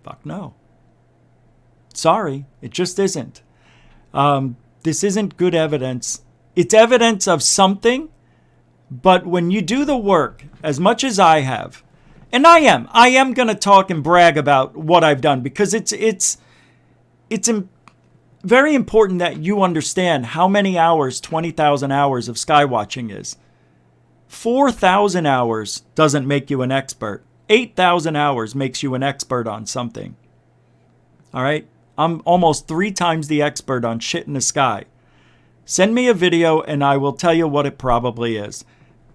Fuck no. Sorry, it just isn't. This isn't good evidence. It's evidence of something, but when you do the work, as much as I have, and I am going to talk and brag about what I've done because it's very important that you understand how many hours 20,000 hours of skywatching is. 4,000 hours doesn't make you an expert. 8,000 hours makes you an expert on something. All right? I'm almost 3 times the expert on shit in the sky. Send me a video and I will tell you what it probably is.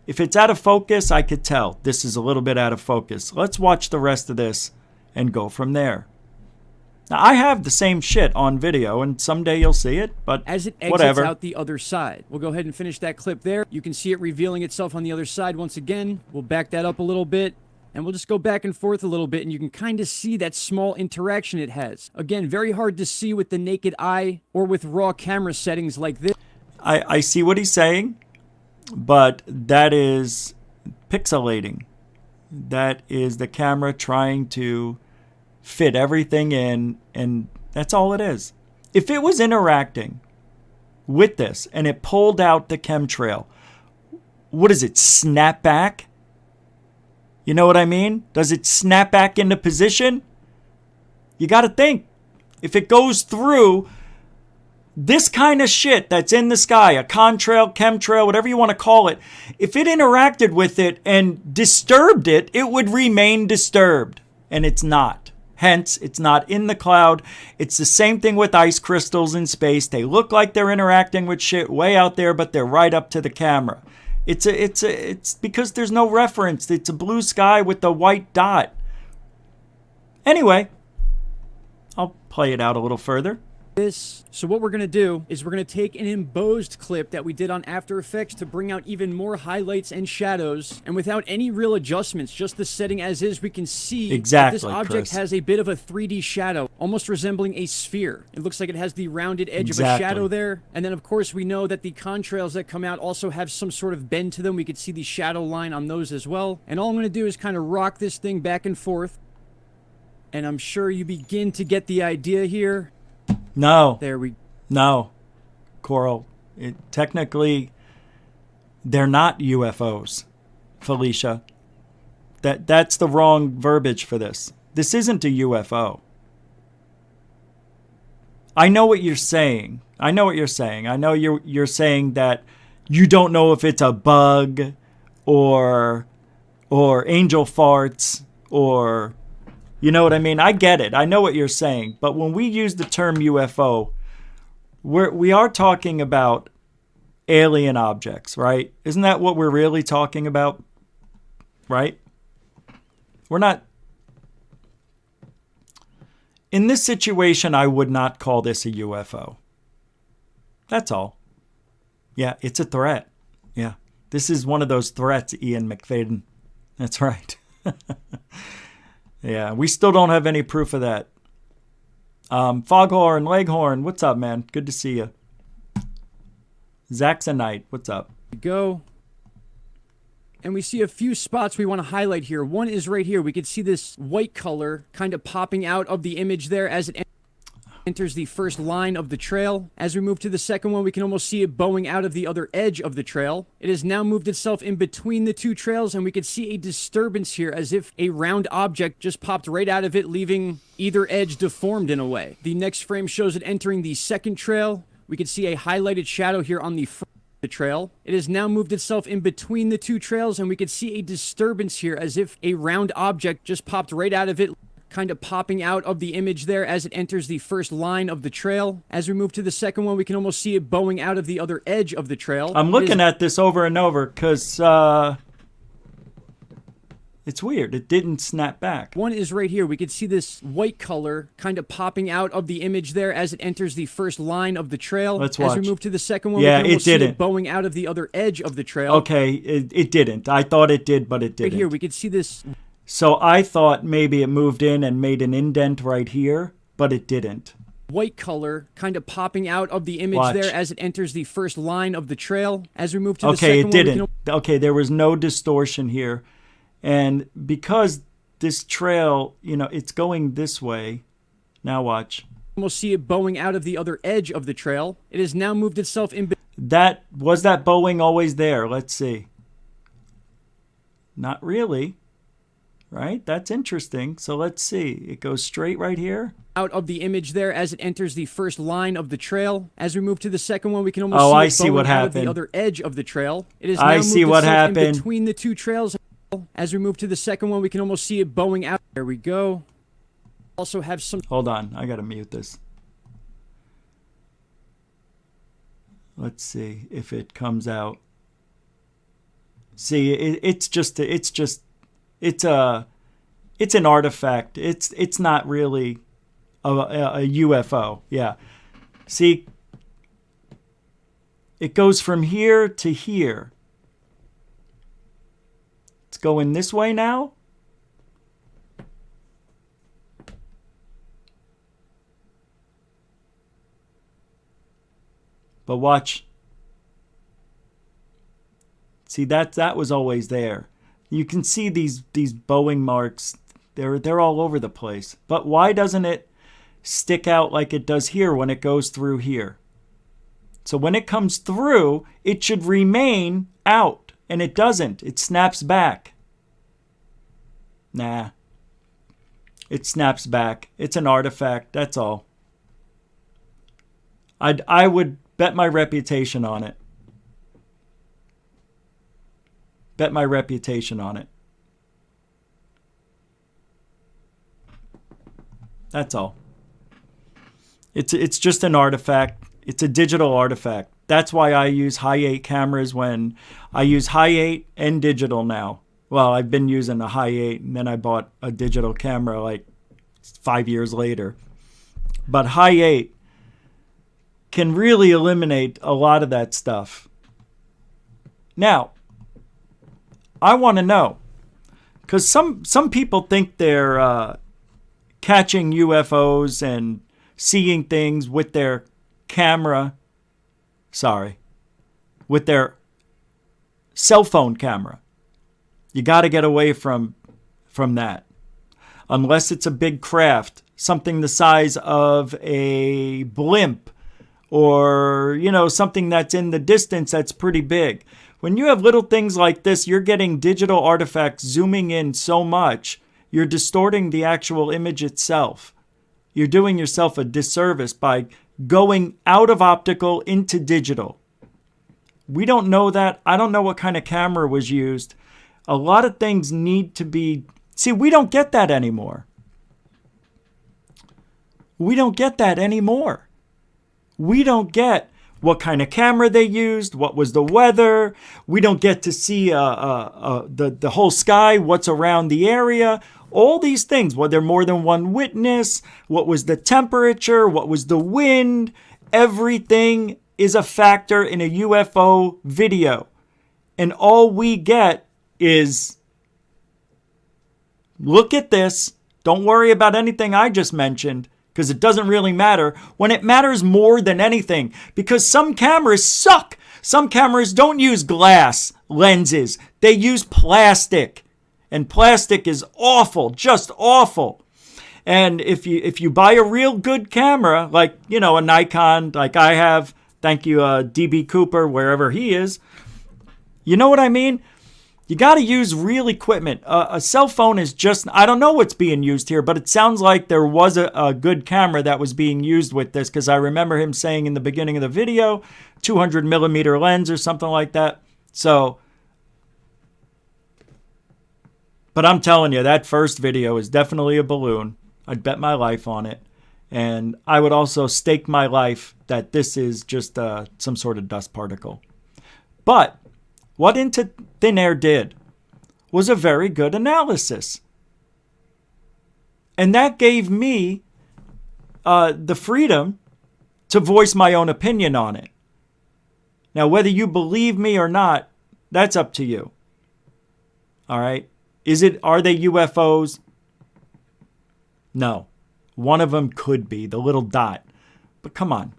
If it's out of focus, I could tell. This is a little bit out of focus. Let's watch the rest of this and go from there. Now, I have the same shit on video, and someday you'll see it, but as it exits whatever. out the other side. We'll go ahead and finish that clip there. You can see it revealing itself on the other side once again. We'll back that up a little bit, and we'll just go back and forth a little bit, and you can kind of see that small interaction it has. Again, very hard to see with the naked eye or with raw camera settings like this. I see what he's saying, but that is pixelating. That is the camera trying to fit everything in, and that's all it is. If it was interacting with this and it pulled out the chemtrail, what does it snap back? You know what I mean? Does it snap back into position? You got to think. If it goes through this kind of shit that's in the sky, a contrail, chemtrail, whatever you want to call it, if it interacted with it and disturbed it, it would remain disturbed. And it's not. Hence, it's not in the cloud. It's the same thing with ice crystals in space. They look like they're interacting with shit way out there, but they're right up to the camera. It's because there's no reference. It's a blue sky with a white dot. Anyway, I'll play it out a little further. So what we're going to do is we're going to take an embossed clip that we did on After Effects to bring out even more highlights and shadows, and without any real adjustments, just the setting as is, we can see exactly, that this object Chris. has a bit of a 3D shadow, almost resembling a sphere. It looks like it has the rounded edge of a shadow there, and then of course we know that the contrails that come out also have some sort of bend to them. We could see the shadow line on those as well, and all I'm going to do is kind of rock this thing back and forth, and I'm sure you begin to get the idea here. No. No, Coral. Technically, they're not UFOs, Felicia. That's the wrong verbiage for this. This isn't a UFO. I know what you're saying. I know you're saying that you don't know if it's a bug or angel farts or You know what I mean? I get it. I know what you're saying. But when we use the term UFO, we are talking about alien objects, right? Isn't that what we're really talking about? Right? We're not... In this situation, I would not call this a UFO. That's all. Yeah, it's a threat. Yeah. This is one of those threats, Ian McFadden. That's right. Yeah, we still don't have any proof of that. Foghorn, Leghorn, what's up, man? Good to see you. Zaxonite, what's up? Go. And we see a few spots we want to highlight here. One is right here. We can see this white color kind of popping out of the image there as it enters the first line of the trail. As we move to the second one, we can almost see it bowing out of the other edge of the trail. It has now moved itself in between the two trails, and we can see a disturbance here as if a round object just popped right out of it, leaving either edge deformed in a way. The next frame shows it entering the second trail. We can see a highlighted shadow here on the front of the trail. It has now moved itself in between the two trails, and we can see a disturbance here as if a round object just popped right out of it, kind of popping out of the image there as it enters the first line of the trail. As we move to the second one, we can almost see it bowing out of the other edge of the trail. I'm looking at this over and over because it's weird. It didn't snap back. One is right here. We can see this white color kind of popping out of the image there as it enters the first line of the trail. Let's watch. As we move to the second one, Yeah, we can almost it didn't. see it bowing out of the other edge of the trail. Okay, it didn't. I thought it did, but it Right didn't. here, we can see this So I thought maybe it moved in and made an indent right here, but it didn't. white color kind of popping out of the image Watch. there as it enters the first line of the trail. As we move to the Okay, second it one, didn't. Okay, there was no distortion here. And because this trail, you know, it's going this way. Now watch. we'll see it bowing out of the other edge of the trail. It has now moved itself in That bowing always there? Let's see. Not really. Right? That's interesting. So let's see. It goes straight right here. out of the image there as it enters the first line of the trail. As we move to the second one, we can almost see I it see bowing what out of the happened. other edge of the trail. It has I now see moved what itself in happened. between the two trails. As we move to the second one, we can almost see it bowing out. There we go. Also have some Hold on. I got to mute this. Let's see if it comes out. See, it's an artifact. It's not really a UFO. Yeah. See, it goes from here to here. It's going this way now. But watch. See, that was always there. You can see these bowing marks. They're all over the place. But why doesn't it stick out like it does here when it goes through here? So when it comes through, it should remain out, and it doesn't. It snaps back. Nah. It snaps back. It's an artifact, that's all. I would bet my reputation on it. Bet my reputation on it. That's all. It's just an artifact. It's a digital artifact. That's why I use high 8 cameras when I use high 8 and digital now. Well, I've been using a high 8 and then I bought a digital camera like 5 years later. But high 8 can really eliminate a lot of that stuff. Now, I want to know, because some people think they're catching UFOs and seeing things with their camera. With their cell phone camera. You got to get away from that. Unless it's a big craft, something the size of a blimp, or, you know, something that's in the distance that's pretty big. When you have little things like this, you're getting digital artifacts zooming in so much, you're distorting the actual image itself. You're doing yourself a disservice by going out of optical into digital. We don't know that. I don't know what kind of camera was used. A lot of things need to be... See, we don't get that anymore. We don't get that anymore. We don't get what kind of camera they used, what was the weather. We don't get to see the whole sky, what's around the area. All these things, were there more than one witness, what was the temperature, what was the wind, everything is a factor in a UFO video. And all we get is, look at this. Don't worry about anything I just mentioned, because it doesn't really matter, when it matters more than anything. Because some cameras suck. Some cameras don't use glass lenses. They use plastic. And plastic is awful, just awful. And if you buy a real good camera, like, you know, a Nikon, like I have, thank you, DB Cooper, wherever he is, you know what I mean? You got to use real equipment. A cell phone is just, I don't know what's being used here, but it sounds like there was a good camera that was being used with this, because I remember him saying in the beginning of the video, 200 millimeter lens or something like that. So, but I'm telling you, that first video is definitely a balloon. I'd bet my life on it. And I would also stake my life that this is just some sort of dust particle. But what Into Thin Air did was a very good analysis. And that gave me the freedom to voice my own opinion on it. Now, whether you believe me or not, that's up to you. All right? Are they UFOs? No. One of them could be, the little dot. But come on.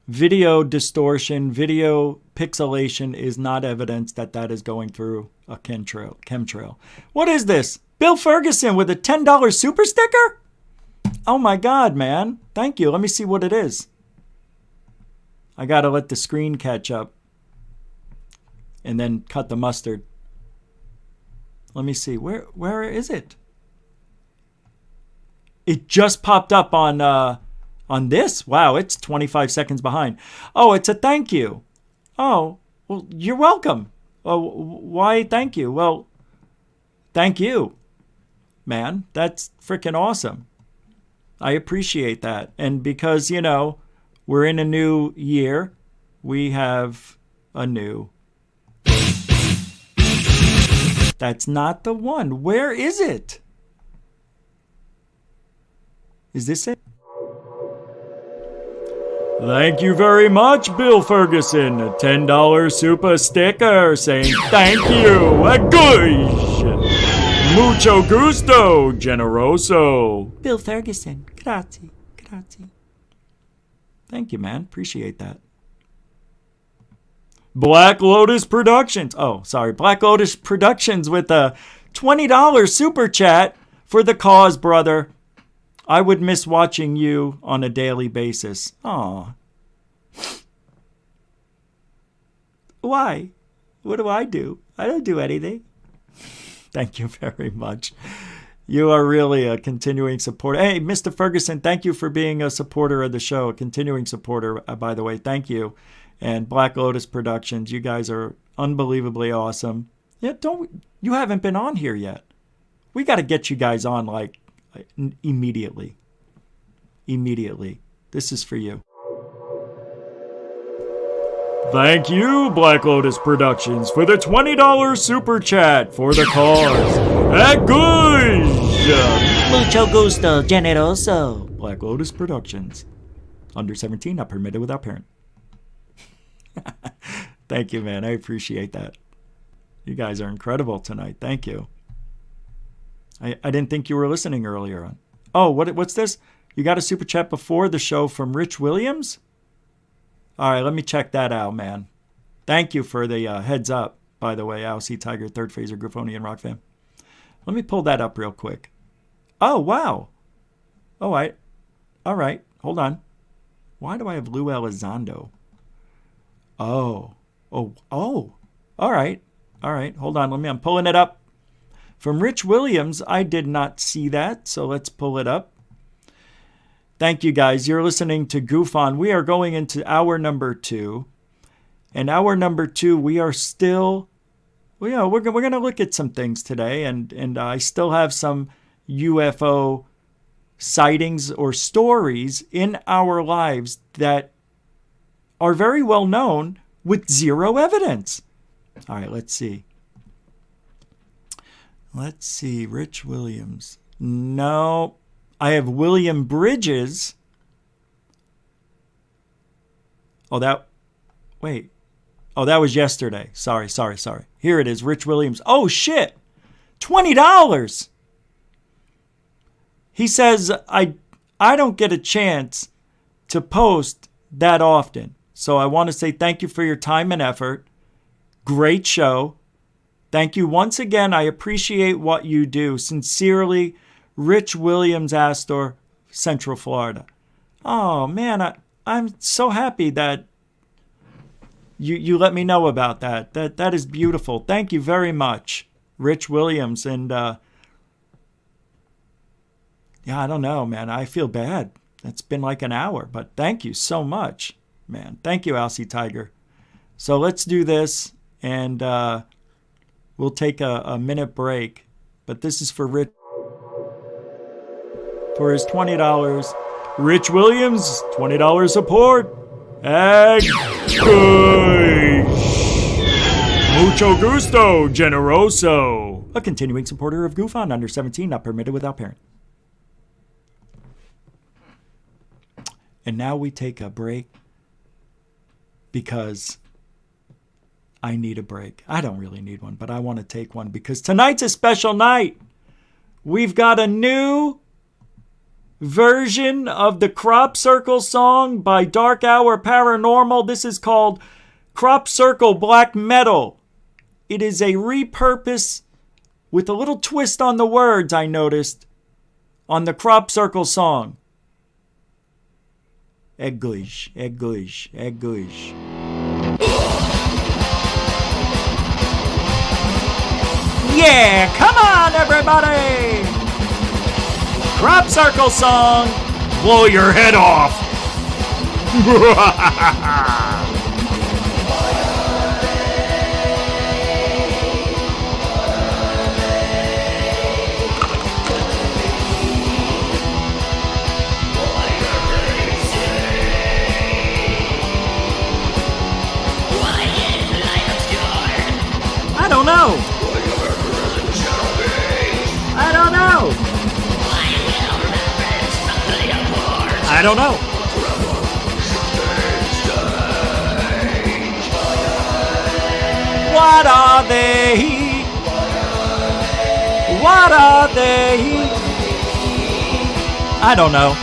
Video distortion, video pixelation is not evidence that is going through a chemtrail. What is this? Bill Ferguson with a $10 super sticker? Oh my God, man. Thank you. Let me see what it is. I got to let the screen catch up and then cut the mustard. Let me see. Where is it? It just popped up on this. Wow, it's 25 seconds behind. Oh, it's a thank you. Oh, well, you're welcome. Why thank you? Well, thank you, man. That's freaking awesome. I appreciate that. And because, you know, we're in a new year, we have a new. That's not the one. Where is it? Is this it? Thank you very much, Bill Ferguson. A $10 super sticker saying thank you. A gosh. Mucho gusto, generoso. Bill Ferguson, grazie, grazie. Thank you, man. Appreciate that. Black Lotus Productions. Oh, sorry. Black Lotus Productions with a $20 super chat for the cause, brother. I would miss watching you on a daily basis. Aw. Why? What do? I don't do anything. Thank you very much. You are really a continuing supporter. Hey, Mr. Ferguson, thank you for being a supporter of the show, a continuing supporter, by the way. Thank you. And Black Lotus Productions, you guys are unbelievably awesome. Yeah, you haven't been on here yet. We got to get you guys on like immediately. Immediately. This is for you. Thank you, Black Lotus Productions, for the $20 super chat for the cause. At good. Mucho gusto, generoso. Black Lotus Productions. Under 17, not permitted without parent. Thank you, man. I appreciate that. You guys are incredible tonight. Thank you. I didn't think you were listening earlier on. Oh, what's this? You got a super chat before the show from Rich Williams? All right, let me check that out, man. Thank you for the heads up, by the way. Al C. Tiger, Third Phaser, Griffonian Rock fan. Let me pull that up real quick. Oh, wow. All right. All right. Hold on. Why do I have Lou Elizondo? Oh. All right. Hold on. I'm pulling it up. From Rich Williams, I did not see that, so let's pull it up. Thank you, guys. You're listening to Goof On. We are going into hour number 2. And hour number 2, we are still well, we're going to look at some things today, and I still have some UFO sightings or stories in our lives that are very well known with zero evidence. All right, let's see. Rich Williams. No, I have William Bridges. That was yesterday. Sorry. Here it is, Rich Williams. Oh, shit. $20. He says, I don't get a chance to post that often. So I want to say thank you for your time and effort. Great show. Thank you once again. I appreciate what you do. Sincerely, Rich Williams, Astor, Central Florida. Oh, man, I'm so happy that you let me know about that. That is beautiful. Thank you very much, Rich Williams. And I don't know, man. I feel bad. It's been like an hour, but thank you so much, man. Thank you, Alcy Tiger. So let's do this, and we'll take a minute break. But this is for Rich. For his $20. Rich Williams, $20 support. And mucho gusto, generoso. A continuing supporter of GoofOn, under 17, not permitted without parent. And now we take a break because I need a break. I don't really need one, but I want to take one because tonight's a special night. We've got a new version of the Crop Circle song by Dark Hour Paranormal. This is called Crop Circle Black Metal. It is a repurpose with a little twist on the words, I noticed, on the Crop Circle song. English. Yeah, come on, everybody! Crop Circle song, blow your head off. I don't know. I don't know. What are they? What are they? I don't know.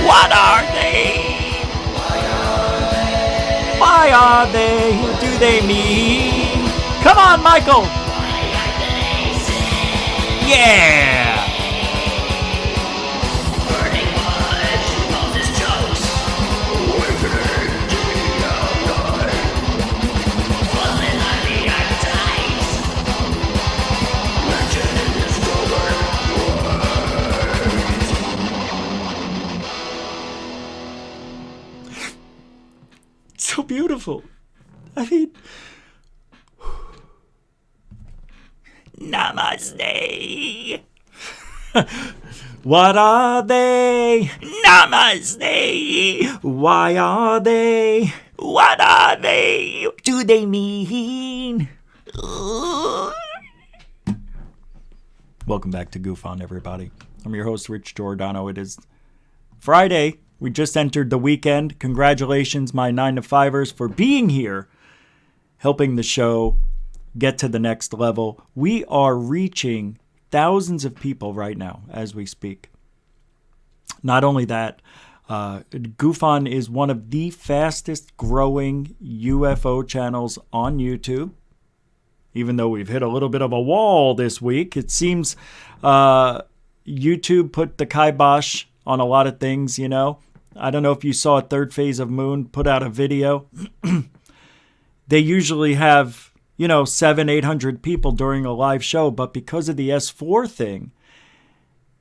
What are they? Why are they? Who do they mean? Come on, Michael! Yeah! So beautiful. I mean, namaste. What are they? Namaste. Why are they? What are they? Do they mean? Welcome back to Goof On, everybody. I'm your host, Rich Giordano. It is Friday. We just entered the weekend. Congratulations, my 9-to-5ers, for being here, helping the show get to the next level. We are reaching thousands of people right now as we speak. Not only that, GoofOn is one of the fastest growing UFO channels on YouTube. Even though we've hit a little bit of a wall this week, it seems YouTube put the kibosh on a lot of things, you know. I don't know if you saw Third Phase of Moon put out a video. They usually have, 700-800 people during a live show, but because of the S4 thing,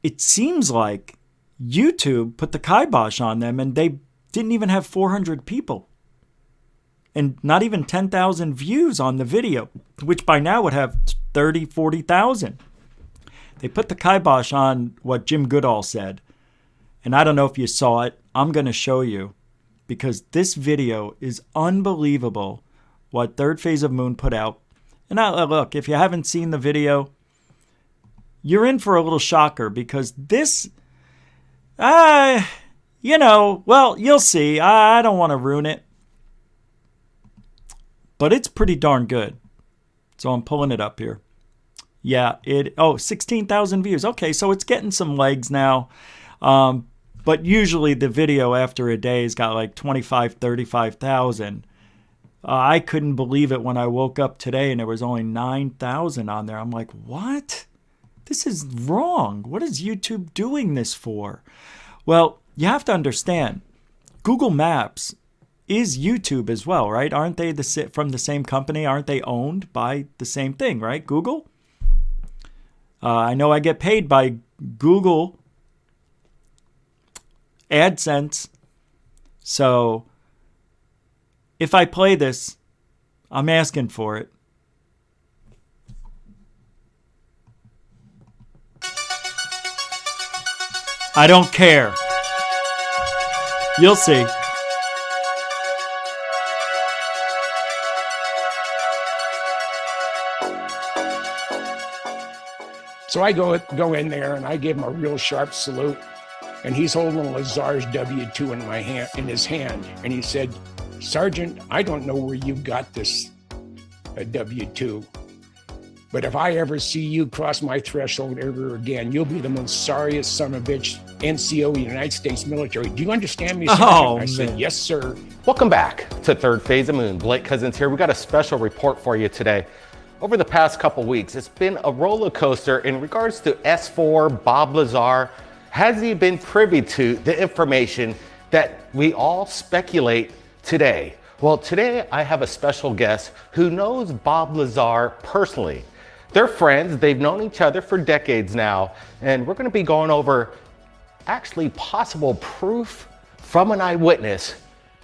it seems like YouTube put the kibosh on them, and they Didn't even have 400 people. And not even 10,000 views on the video, which by now would have 30, 40,000. They put the kibosh on what Jim Goodall said. And I don't know if you saw it. I'm going to show you. Because this video is unbelievable what Third Phase of Moon put out. And look, if you haven't seen the video, you're in for a little shocker. Because this, well, you'll see. I don't want to ruin it. But it's pretty darn good. So I'm pulling it up here. Yeah, 16,000 views. Okay, so it's getting some legs now. But usually the video after a day has got like 25, 35,000. I couldn't believe it when I woke up today and there was only 9,000 on there. I'm like, what? This is wrong. What is YouTube doing this for? Well, you have to understand, Google Maps is YouTube as well, right? Aren't they from the same company? Aren't they owned by the same thing, right? Google? I know I get paid by Google AdSense. So if I play this, I'm asking for it. I don't care. You'll see. So I go in there and I give him a real sharp salute, and he's holding Lazar's W-2 in his hand, and he said, "Sergeant, I don't know where you got this W-2, but if I ever see you cross my threshold ever again, you'll be the most sorriest son of a bitch NCO of the United States military. Do you understand me, Sergeant?" I said, "Yes, sir." Welcome back to Third Phase of Moon. Blake Cousins here. We got a special report for you today. Over the past couple weeks, it's been a roller coaster in regards to S4, Bob Lazar. Has he been privy to the information that we all speculate today? Well, today I have a special guest who knows Bob Lazar personally. They're friends, they've known each other for decades now, and we're gonna be going over actually possible proof from an eyewitness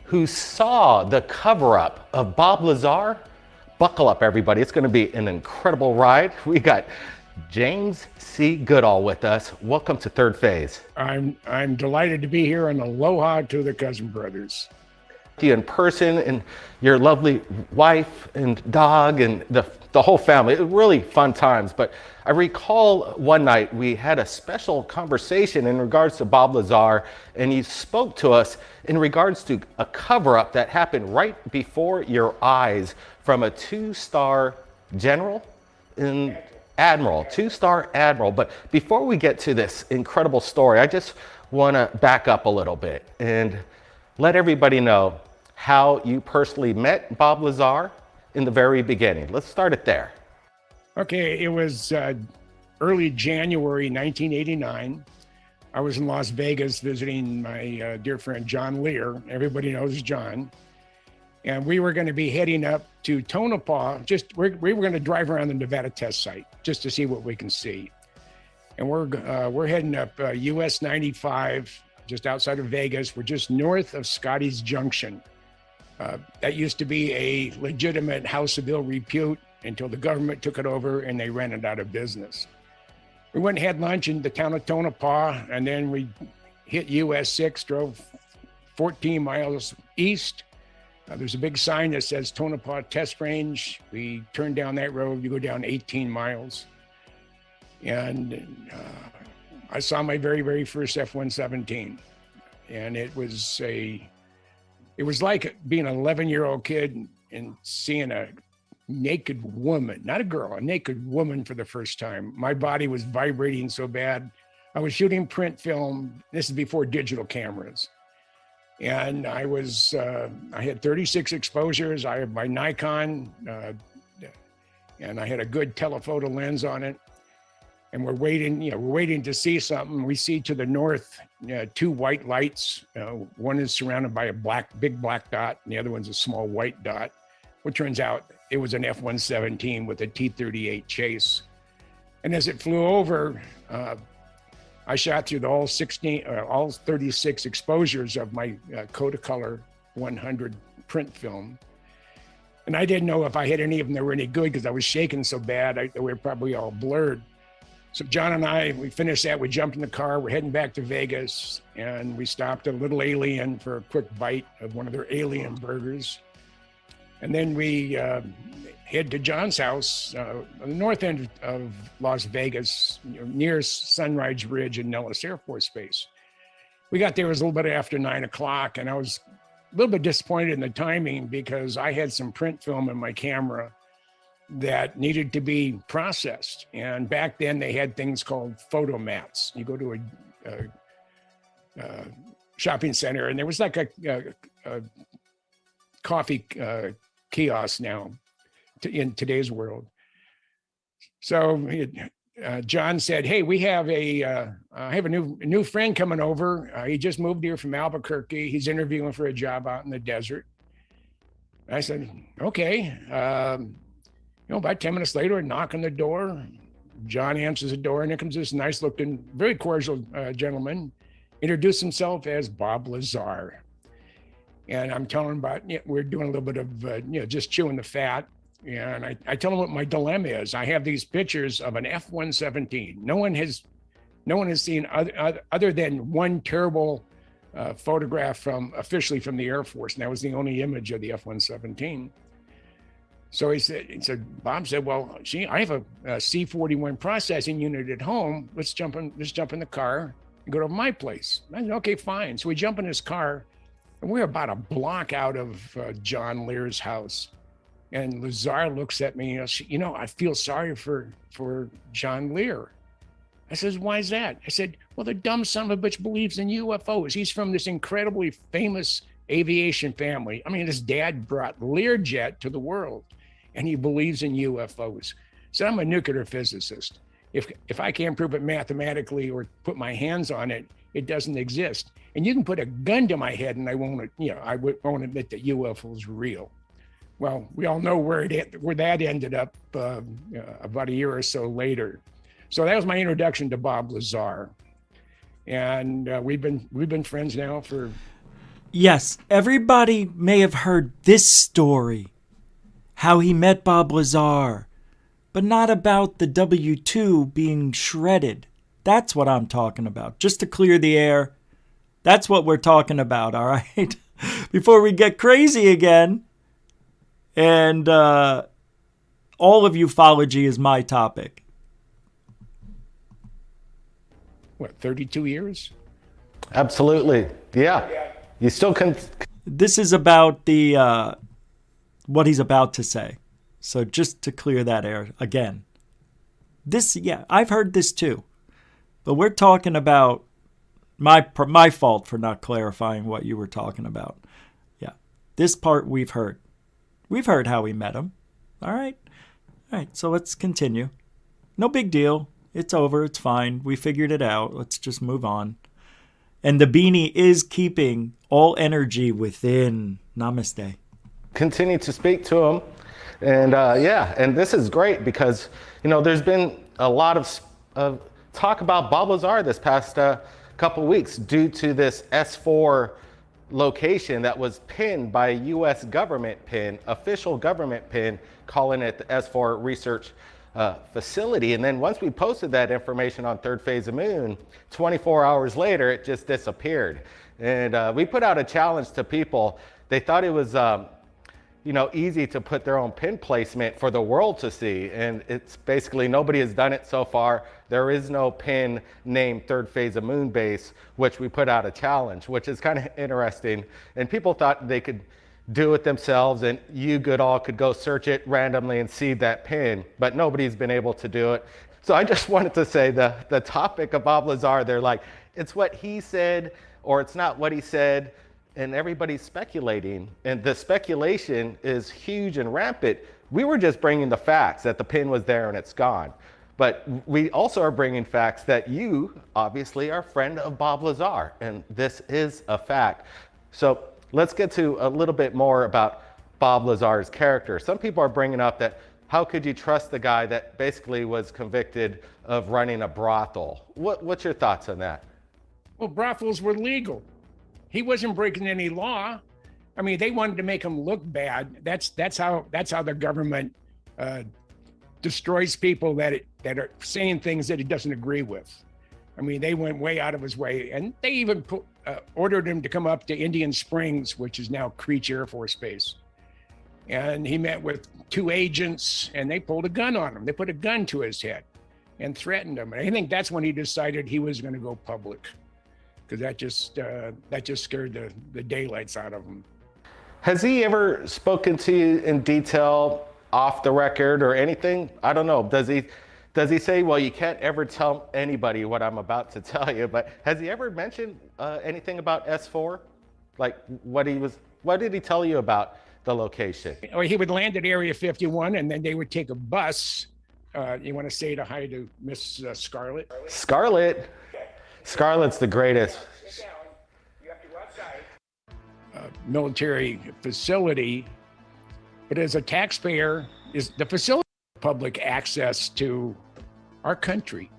who saw the cover-up of Bob Lazar. Buckle up, everybody. It's going to be an incredible ride. We got James C. Goodall with us. Welcome to Third Phase. I'm delighted to be here, and aloha to the Cousin Brothers. You in person and your lovely wife and dog and the whole family. It was really fun times. But I recall one night we had a special conversation in regards to Bob Lazar, and you spoke to us in regards to a cover-up that happened right before your eyes from a two-star general and admiral, two-star admiral. But before we get to this incredible story, I just want to back up a little bit and let everybody know how you personally met Bob Lazar in the very beginning. Let's start it there. Okay, it was early January 1989. I was in Las Vegas visiting my dear friend John Lear. Everybody knows John. And we were going to be heading up to Tonopah. We were going to drive around the Nevada test site just to see what we can see. And we're heading up US 95, just outside of Vegas. We're just north of Scotty's Junction. That used to be a legitimate house of ill repute until the government took it over and they ran it out of business. We went and had lunch in the town of Tonopah, and then we hit US 6, drove 14 miles east. There's a big sign that says Tonopah Test Range. We turned down that road, you go down 18 miles. And I saw my very, very first F-117. And it was like being an 11-year-old kid and seeing a naked woman, not a girl, a naked woman for the first time. My body was vibrating so bad. I was shooting print film. This is before digital cameras. And I had 36 exposures. I had my Nikon, and I had a good telephoto lens on it. And we're waiting to see something. We see to the north, two white lights. One is surrounded by a big black dot, and the other one's a small white dot. What turns out it was an F-117 with a T-38 chase. And as it flew over, I shot through the all 36 exposures of my Kodacolor 100 print film. And I didn't know if I hit any of them that were any good because I was shaking so bad. They were probably all blurred. So John and I, we finished that. We jumped in the car. We're heading back to Vegas, and we stopped at a Little Alien for a quick bite of one of their alien burgers. And then we head to John's house on the north end of Las Vegas, near Sunrise Ridge and Nellis Air Force Base. We got there, it was a little bit after 9 o'clock, and I was a little bit disappointed in the timing because I had some print film in my camera that needed to be processed. And back then they had things called photo mats. You go to a shopping center, and there was like a coffee kiosk now in today's world. So John said, "Hey, we have I have a new friend coming over. He just moved here from Albuquerque. He's interviewing for a job out in the desert." I said, "Okay." About 10 minutes later, I knock on the door. John answers the door, and here comes this nice-looking, very cordial gentleman. Introduced himself as Bob Lazar. And I'm telling him about, we're doing a little bit of, just chewing the fat. And I tell him what my dilemma is. I have these pictures of an F-117. No one has seen other than one terrible photograph officially from the Air Force, and that was the only image of the F-117. So Bob said, "Well, I have a C-41 processing unit at home. Let's jump in the car and go to my place." I said, "Okay, fine." So we jump in his car, and we're about a block out of John Lear's house. And Lazar looks at me and says, "I feel sorry for John Lear." I says, "Why is that?" I said, "Well, the dumb son of a bitch believes in UFOs. He's from this incredibly famous aviation family. I mean, his dad brought Learjet to the world, and he believes in UFOs. So I'm a nuclear physicist. If I can't prove it mathematically or put my hands on it, it doesn't exist. And you can put a gun to my head, and I won't admit that UFOs are real." Well, we all know where that ended up about a year or so later. So that was my introduction to Bob Lazar, and we've been friends now for. Yes, everybody may have heard this story, how he met Bob Lazar, but not about the W-2 being shredded. That's what I'm talking about. Just to clear the air, that's what we're talking about, all right? Before we get crazy again. And all of ufology is my topic. What, 32 years? Absolutely. Yeah. You still can. This is about the what he's about to say. So just to clear that air again. I've heard this too. But we're talking about my fault for not clarifying what you were talking about. Yeah. This part we've heard. We've heard how we met him. All right, so let's continue. No big deal. It's over. It's fine. We figured it out. Let's just move on. And the beanie is keeping all energy within. Namaste. Continue to speak to him. And and this is great because, there's been a lot of talk about Bob Lazar this past couple weeks due to this S4 location that was pinned by a U.S. government pin, official government pin, calling it the S4 research facility. And then once we posted that information on Third Phase of Moon, 24 hours later, it just disappeared. And we put out a challenge to people. They thought it was, easy to put their own pin placement for the world to see. And it's basically nobody has done it so far. There is no pin named Third Phase of Moon Base, which we put out a challenge, which is kind of interesting. And people thought they could do it themselves, and you Goodall could go search it randomly and see that pin, but nobody's been able to do it. So I just wanted to say the topic of Bob Lazar, they're like, it's what he said, or it's not what he said, and everybody's speculating. And the speculation is huge and rampant. We were just bringing the facts that the pin was there and it's gone. But we also are bringing facts that you obviously are a friend of Bob Lazar, and this is a fact. So let's get to a little bit more about Bob Lazar's character. Some people are bringing up that how could you trust the guy that basically was convicted of running a brothel? What's your thoughts on that? Well, brothels were legal. He wasn't breaking any law. I mean, they wanted to make him look bad. That's how the government destroys people that are saying things that he doesn't agree with. I mean, they went way out of his way, and they even ordered him to come up to Indian Springs, which is now Creech Air Force Base. And he met with 2 agents, and they pulled a gun on him. They put a gun to his head and threatened him. And I think that's when he decided he was going to go public, because that just scared the daylights out of him. Has he ever spoken to you in detail off the record or anything? I don't know. Does he say, well, you can't ever tell anybody what I'm about to tell you, but has he ever mentioned anything about S4? Like what did he tell you about the location? Or he would land at Area 51, and then they would take a bus. You want to say to hi to Miss Scarlett? Scarlett? Scarlett's the greatest. You have to go outside. Military facility, but as a taxpayer, is the facility public access to our country?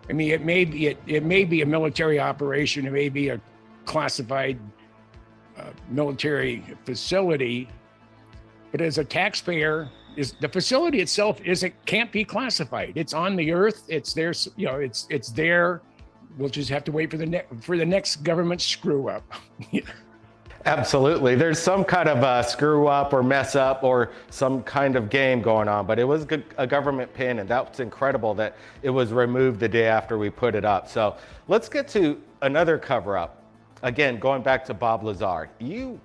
I mean, it may be a military operation, it may be a classified military facility, but as a taxpayer, is the facility itself can't be classified. It's on the earth. It's there. You know, it's there. We'll just have to wait for the next government screw up. Absolutely. There's some kind of screw up or mess up or some kind of game going on, but it was a government pin, and that's incredible that it was removed the day after we put it up. So let's get to another cover up. Again, going back to Bob Lazar, you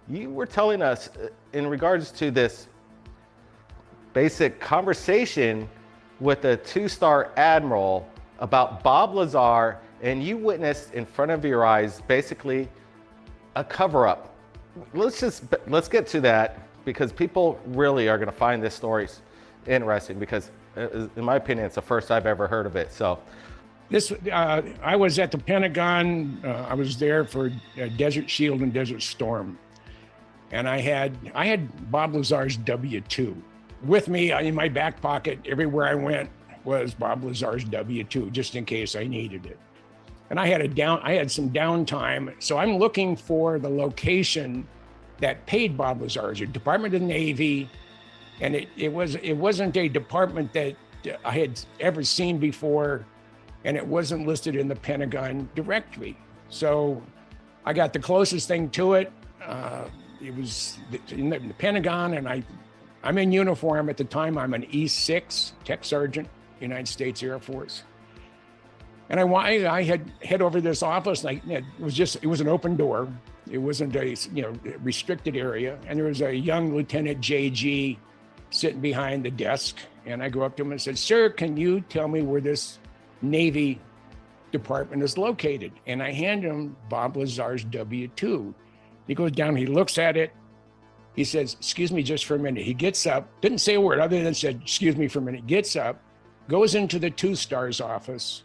were telling us in regards to this basic conversation with a 2-star admiral about Bob Lazar, and you witnessed in front of your eyes basically a cover-up. Let's get to that, because people really are going to find this story interesting, because in my opinion it's the first I've ever heard of it. So I was at the Pentagon. I was there for Desert Shield and Desert Storm, and I had Bob Lazar's W-2 with me in my back pocket. Everywhere I went was Bob Lazar's W-2, just in case I needed it. And I had some downtime, so I'm looking for the location that paid Bob Lazar. It was a Department of the Navy, and it wasn't a department that I had ever seen before, and it wasn't listed in the Pentagon directory. So I got the closest thing to it. It was in the Pentagon, and I'm in uniform at the time. I'm an E6 Tech Sergeant, United States Air Force. And I had head over to this office, like it was an open door. It wasn't a restricted area. And there was a young Lieutenant JG sitting behind the desk. And I go up to him and said, "Sir, can you tell me where this Navy department is located?" And I hand him Bob Lazar's W-2. He goes down, he looks at it. He says, "Excuse me just for a minute." He gets up, didn't say a word other than said, "Excuse me for a minute," gets up, goes into the 2-star's office.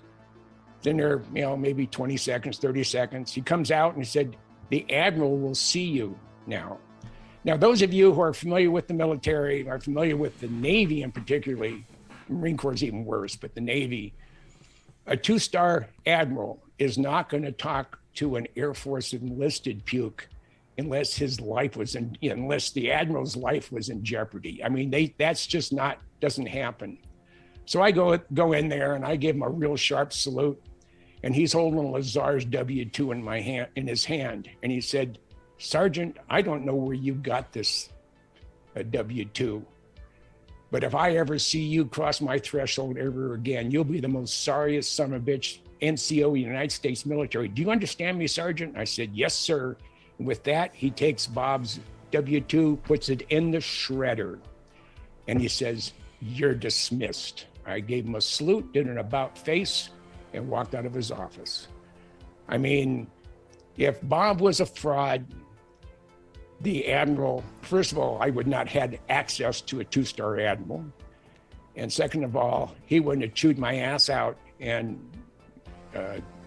Then there, maybe 20 seconds, 30 seconds. He comes out and he said, "The Admiral will see you now." Now, those of you who are familiar with the military, are familiar with the Navy in particularly, Marine Corps is even worse, but the Navy, a 2-star admiral is not going to talk to an Air Force enlisted puke unless unless the admiral's life was in jeopardy. I mean, that's just doesn't happen. So I go in there and I give him a real sharp salute, and he's holding Lazar's W-2 in his hand, and he said, "Sergeant, I don't know where you got this W-2, but if I ever see you cross my threshold ever again, you'll be the most sorriest son of a bitch NCO United States military. Do you understand me, Sergeant?" I said, "Yes, sir." And with that, he takes Bob's W-2, puts it in the shredder, and he says, "You're dismissed." I gave him a salute, did an about face, and walked out of his office. I mean, if Bob was a fraud, the admiral, first of all, I would not have had access to a 2-star admiral. And second of all, he wouldn't have chewed my ass out and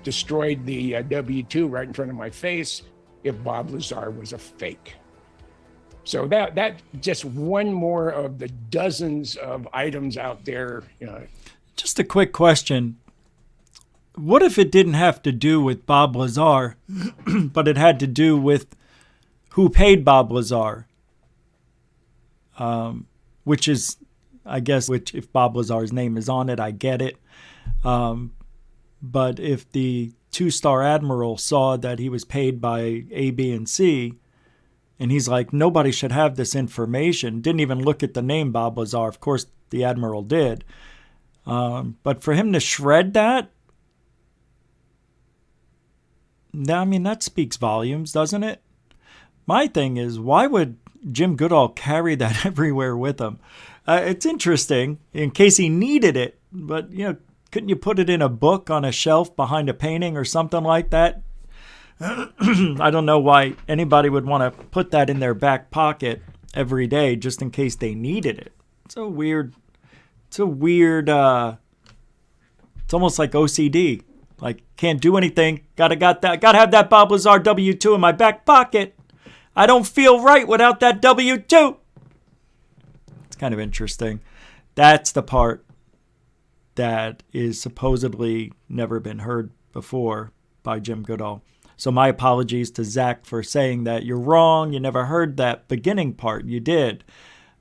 destroyed the W-2 right in front of my face if Bob Lazar was a fake. So that just one more of the dozens of items out there. Just a quick question. What if it didn't have to do with Bob Lazar, but it had to do with who paid Bob Lazar? Which is, I guess, which if Bob Lazar's name is on it, I get it. But if the 2-star admiral saw that he was paid by A, B, and C, and he's like, nobody should have this information, didn't even look at the name Bob Lazar. Of course, the admiral did. But for him to shred that, I mean, that speaks volumes, doesn't it? My thing is, why would Jim Goodall carry that everywhere with him? It's interesting in case he needed it, but, couldn't you put it in a book on a shelf behind a painting or something like that? I don't know why anybody would want to put that in their back pocket every day just in case they needed it. It's weird. It's almost like OCD. Like, can't do anything. Gotta have that Bob Lazar W-2 in my back pocket. I don't feel right without that W-2. It's kind of interesting. That's the part that is supposedly never been heard before by Jim Goodall. So my apologies to Zach for saying that. You're wrong. You never heard that beginning part. You did.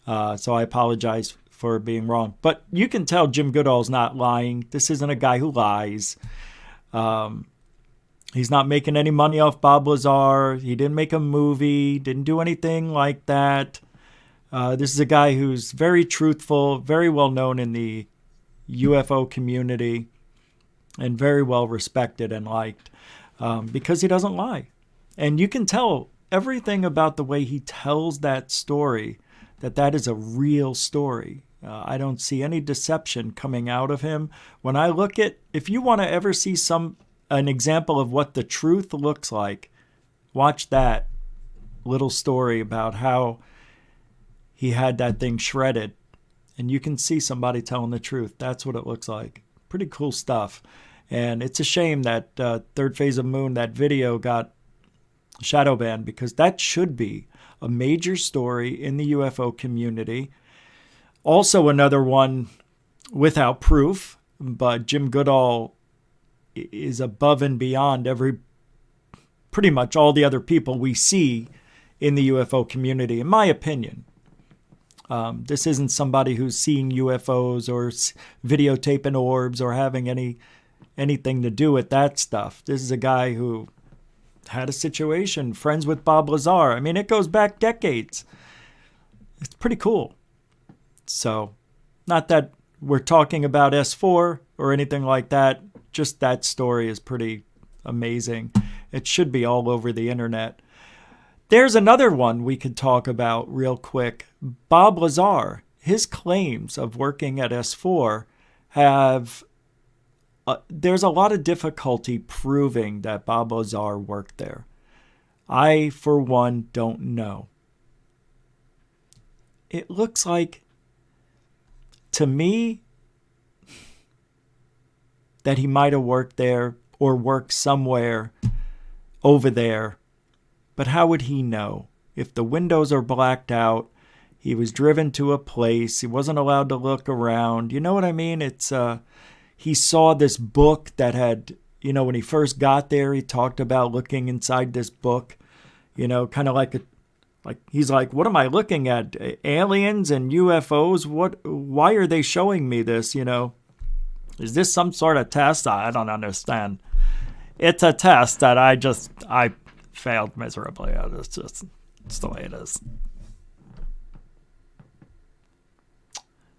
So I apologize for being wrong. But you can tell Jim Goodall's not lying. This isn't a guy who lies. He's not making any money off Bob Lazar. He didn't make a movie, didn't do anything like that. This is a guy who's very truthful, very well known in the UFO community, and very well respected and liked because he doesn't lie. And you can tell everything about the way he tells that story, that is a real story. I don't see any deception coming out of him. When I look at, if you want to ever see an example of what the truth looks like, watch that little story about how he had that thing shredded. And you can see somebody telling the truth. That's what it looks like. Pretty cool stuff. And it's a shame that Third Phase of Moon, that video got shadow banned, because that should be a major story in the UFO community. Also another one without proof, but Jim Goodall is above and beyond pretty much all the other people we see in the UFO community, in my opinion. This isn't somebody who's seeing UFOs or videotaping orbs or having anything to do with that stuff. This is a guy who had a situation, friends with Bob Lazar. I mean, it goes back decades. It's pretty cool. So, not that we're talking about S4 or anything like that. Just that story is pretty amazing. It should be all over the internet. There's another one we could talk about real quick. Bob Lazar, his claims of working at S4 have... there's a lot of difficulty proving that Bob Lazar worked there. I, for one, don't know. It looks like, to me, that he might have worked there or worked somewhere over there. But how would he know? If the windows are blacked out, he was driven to a place, he wasn't allowed to look around. You know what I mean? It's he saw this book that had, when he first got there, he talked about looking inside this book, kind of like he's like, what am I looking at? Aliens and UFOs? Why are they showing me this? Is this some sort of test? I don't understand. It's a test that I failed miserably. It's the way it is.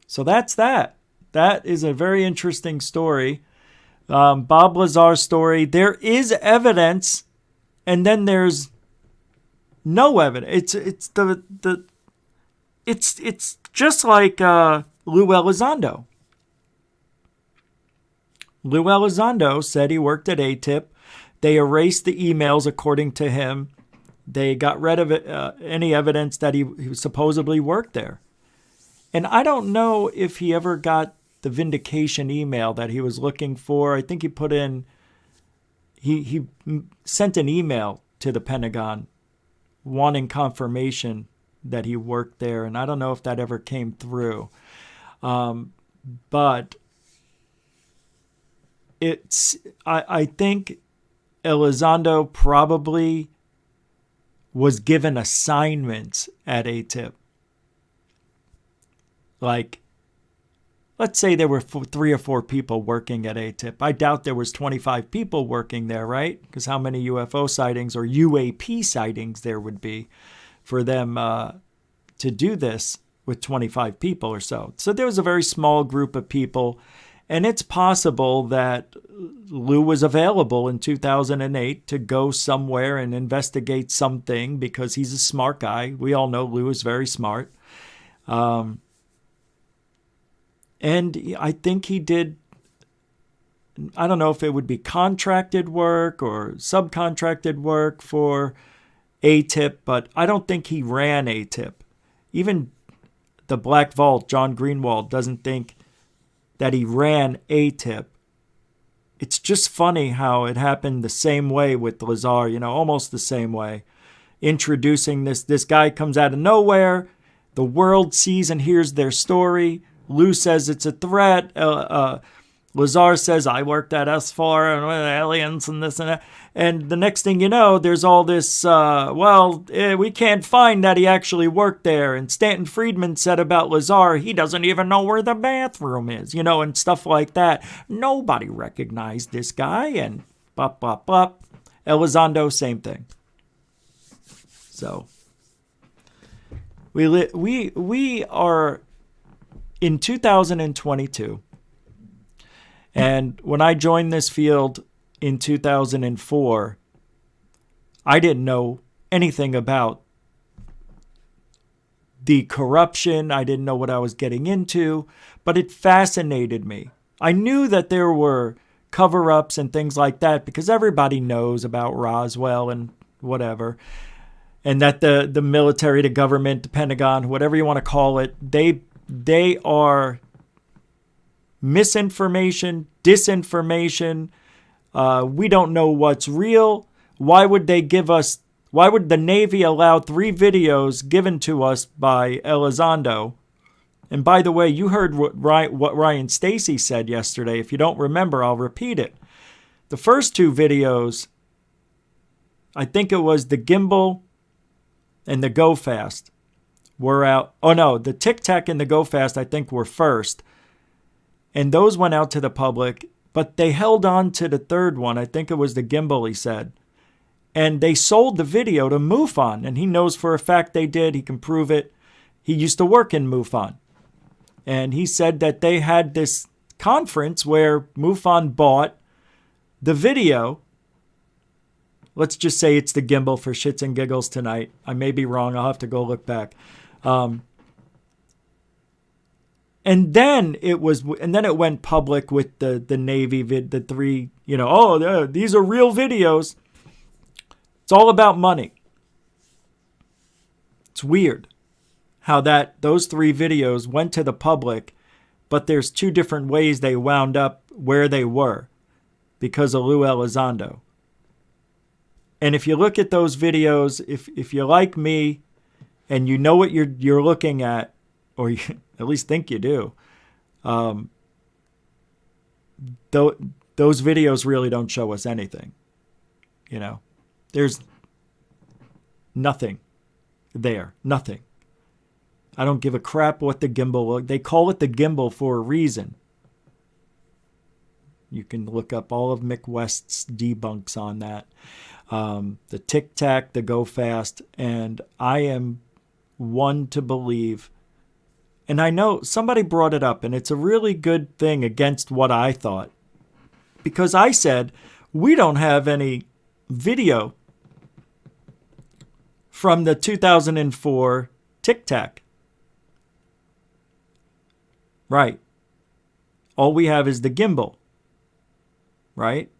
So that's that. That is a very interesting story. Bob Lazar's story. There is evidence, and then there's no evidence. It's just like Lou Elizondo. Lou Elizondo said he worked at Atip. They erased the emails, according to him. They got rid of any evidence that he supposedly worked there. And I don't know if he ever got the vindication email that he was looking for. I think he put in, he sent an email to the Pentagon wanting confirmation that he worked there, and I don't know if that ever came through. But I think Elizondo probably was given assignments at ATIP. Like, let's say there were 3 or 4 people working at ATIP. I doubt there was 25 people working there, right? Because how many UFO sightings or UAP sightings there would be for them to do this with 25 people or so. So there was a very small group of people. And it's possible that Lou was available in 2008 to go somewhere and investigate something because he's a smart guy. We all know Lou is very smart. And I think he did, I don't know if it would be contracted work or subcontracted work for ATIP, but I don't think he ran ATIP. Even the Black Vault, John Greenwald, doesn't think that he ran ATIP. It's just funny how it happened the same way with Lazar, almost the same way. Introducing this guy comes out of nowhere. The world sees and hears their story. Lou says it's a threat. Lazar says, I worked at S4 and with aliens and this and that. And the next thing you know, there's all this, we can't find that he actually worked there. And Stanton Friedman said about Lazar, he doesn't even know where the bathroom is, and stuff like that. Nobody recognized this guy. And bop, bop, bop. Elizondo, same thing. So we are in 2022. And when I joined this field in 2004, I didn't know anything about the corruption. I didn't know what I was getting into, but it fascinated me. I knew that there were cover-ups and things like that because everybody knows about Roswell and whatever. And that the military, the government, the Pentagon, whatever you want to call it, they are misinformation, disinformation. We don't know what's real. Why would the Navy allow 3 videos given to us by Elizondo? And by the way, you heard what Ryan Stacy said yesterday. If you don't remember, I'll repeat it. The first 2 videos, I think it was the gimbal and the Go Fast, were out. Oh no, the Tic Tac and the Go Fast I think were first. And those went out to the public, but they held on to the third one. I think it was the gimbal, he said. And they sold the video to MUFON, and he knows for a fact they did. He can prove it. He used to work in MUFON. And he said that they had this conference where MUFON bought the video. Let's just say it's the gimbal for shits and giggles tonight. I may be wrong. I'll have to go look back. And then it went public with the Navy the 3, these are real videos. It's all about money. It's weird how those 3 videos went to the public, but there's 2 different ways they wound up where they were because of Lou Elizondo. And if you look at those videos, if you're like me and you know what you're looking at, or you at least think you do, those videos really don't show us anything. There's nothing there. Nothing. I don't give a crap what the gimbal. They call it the gimbal for a reason. You can look up all of Mick West's debunks on that. The Tic Tac, the Go Fast, and I am one to believe. And I know somebody brought it up, and it's a really good thing against what I thought. Because I said, we don't have any video from the 2004 Tic Tac. Right. All we have is the gimbal. Right?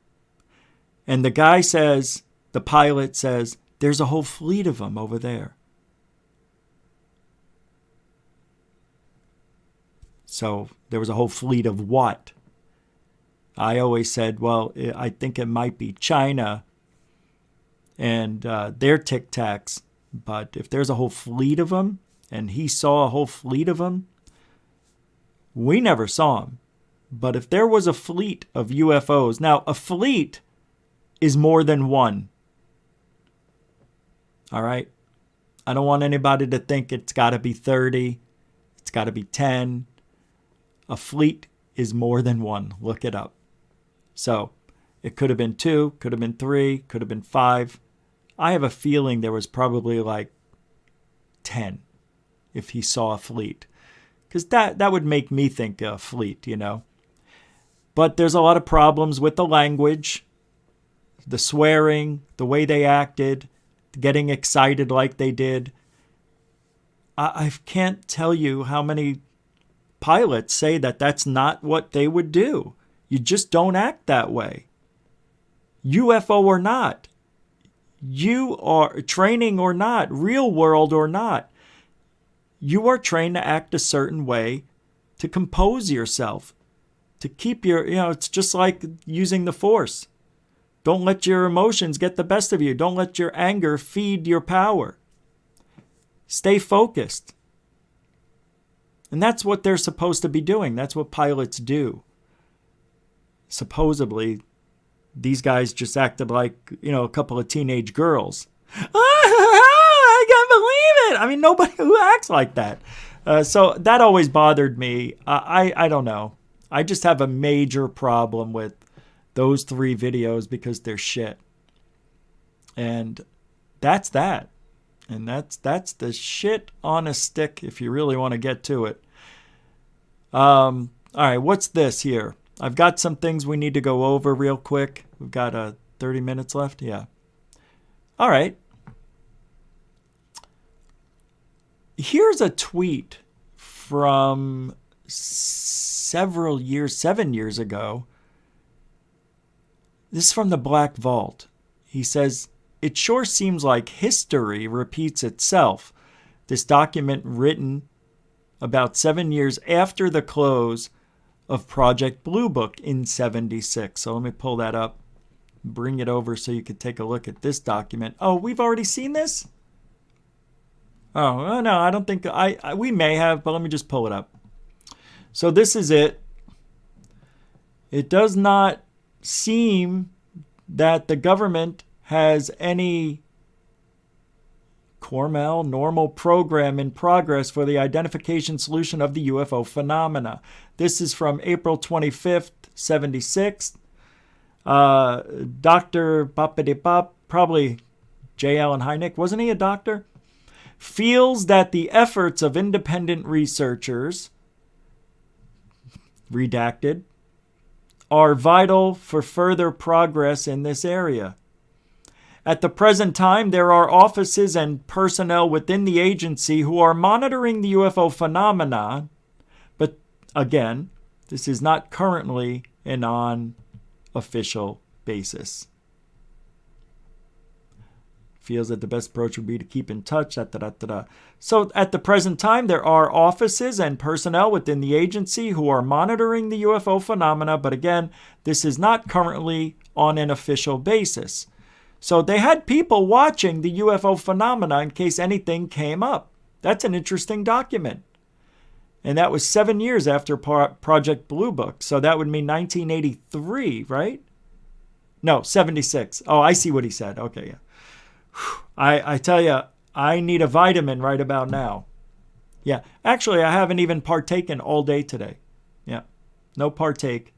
And the guy says, the pilot says, there's a whole fleet of them over there. So there was a whole fleet of what? I always said, well, I think it might be China and their Tic Tacs But if there's a whole fleet of them, and he saw a whole fleet of them, we never saw them. But if there was a fleet of UFOs, now a fleet is more than one. All right? I don't want anybody to think it's got to be 30. It's got to be 10. A fleet is more than one. Look it up. So it could have been 2, could have been 3, could have been 5. I have a feeling there was probably like 10 if he saw a fleet. Because that would make me think a fleet, you know. But there's a lot of problems with the language, the swearing, the way they acted, getting excited like they did. I can't tell you how many pilots say that that's not what they would do. You just don't act that way. UFO or not. You are training or not, real world or not. You are trained to act a certain way, to compose yourself, to keep your, it's just like using the force. Don't let your emotions get the best of you. Don't let your anger feed your power. Stay focused. And that's what they're supposed to be doing. That's what pilots do. Supposedly, these guys just acted like, a couple of teenage girls. I can't believe it. I mean, nobody who acts like that. So that always bothered me. I don't know. I just have a major problem with those 3 videos because they're shit. And that's that. And that's the shit on a stick if you really want to get to it. All right, what's this here? I've got some things we need to go over real quick. We've got 30 minutes left. Yeah. All right. Here's a tweet from 7 years ago. This is from the Black Vault. He says, "It sure seems like history repeats itself. This document written about 7 years after the close of Project Blue Book in 76. So let me pull that up, bring it over so you could take a look at this document. Oh, we've already seen this? Oh, no, I don't think we may have, but let me just pull it up. So this is it. It does not seem that the government has any normal program in progress for the identification solution of the UFO phenomena. This is from April 25th, 76. Dr. Bop, probably J. Allen Hynek, wasn't he a doctor? Feels that the efforts of independent researchers, redacted, are vital for further progress in this area. At the present time, there are offices and personnel within the agency who are monitoring the UFO phenomena, but again, this is not currently an on-official basis. Feels that the best approach would be to keep in touch. So at the present time, there are offices and personnel within the agency who are monitoring the UFO phenomena, but again, this is not currently on an official basis. So they had people watching the UFO phenomena in case anything came up. That's an interesting document. And that was 7 years after Project Blue Book. So that would mean 1983, right? No, 76. Oh, I see what he said. Okay, yeah. I tell you, I need a vitamin right about now. Yeah, actually, I haven't even partaken all day today. Yeah, no partake.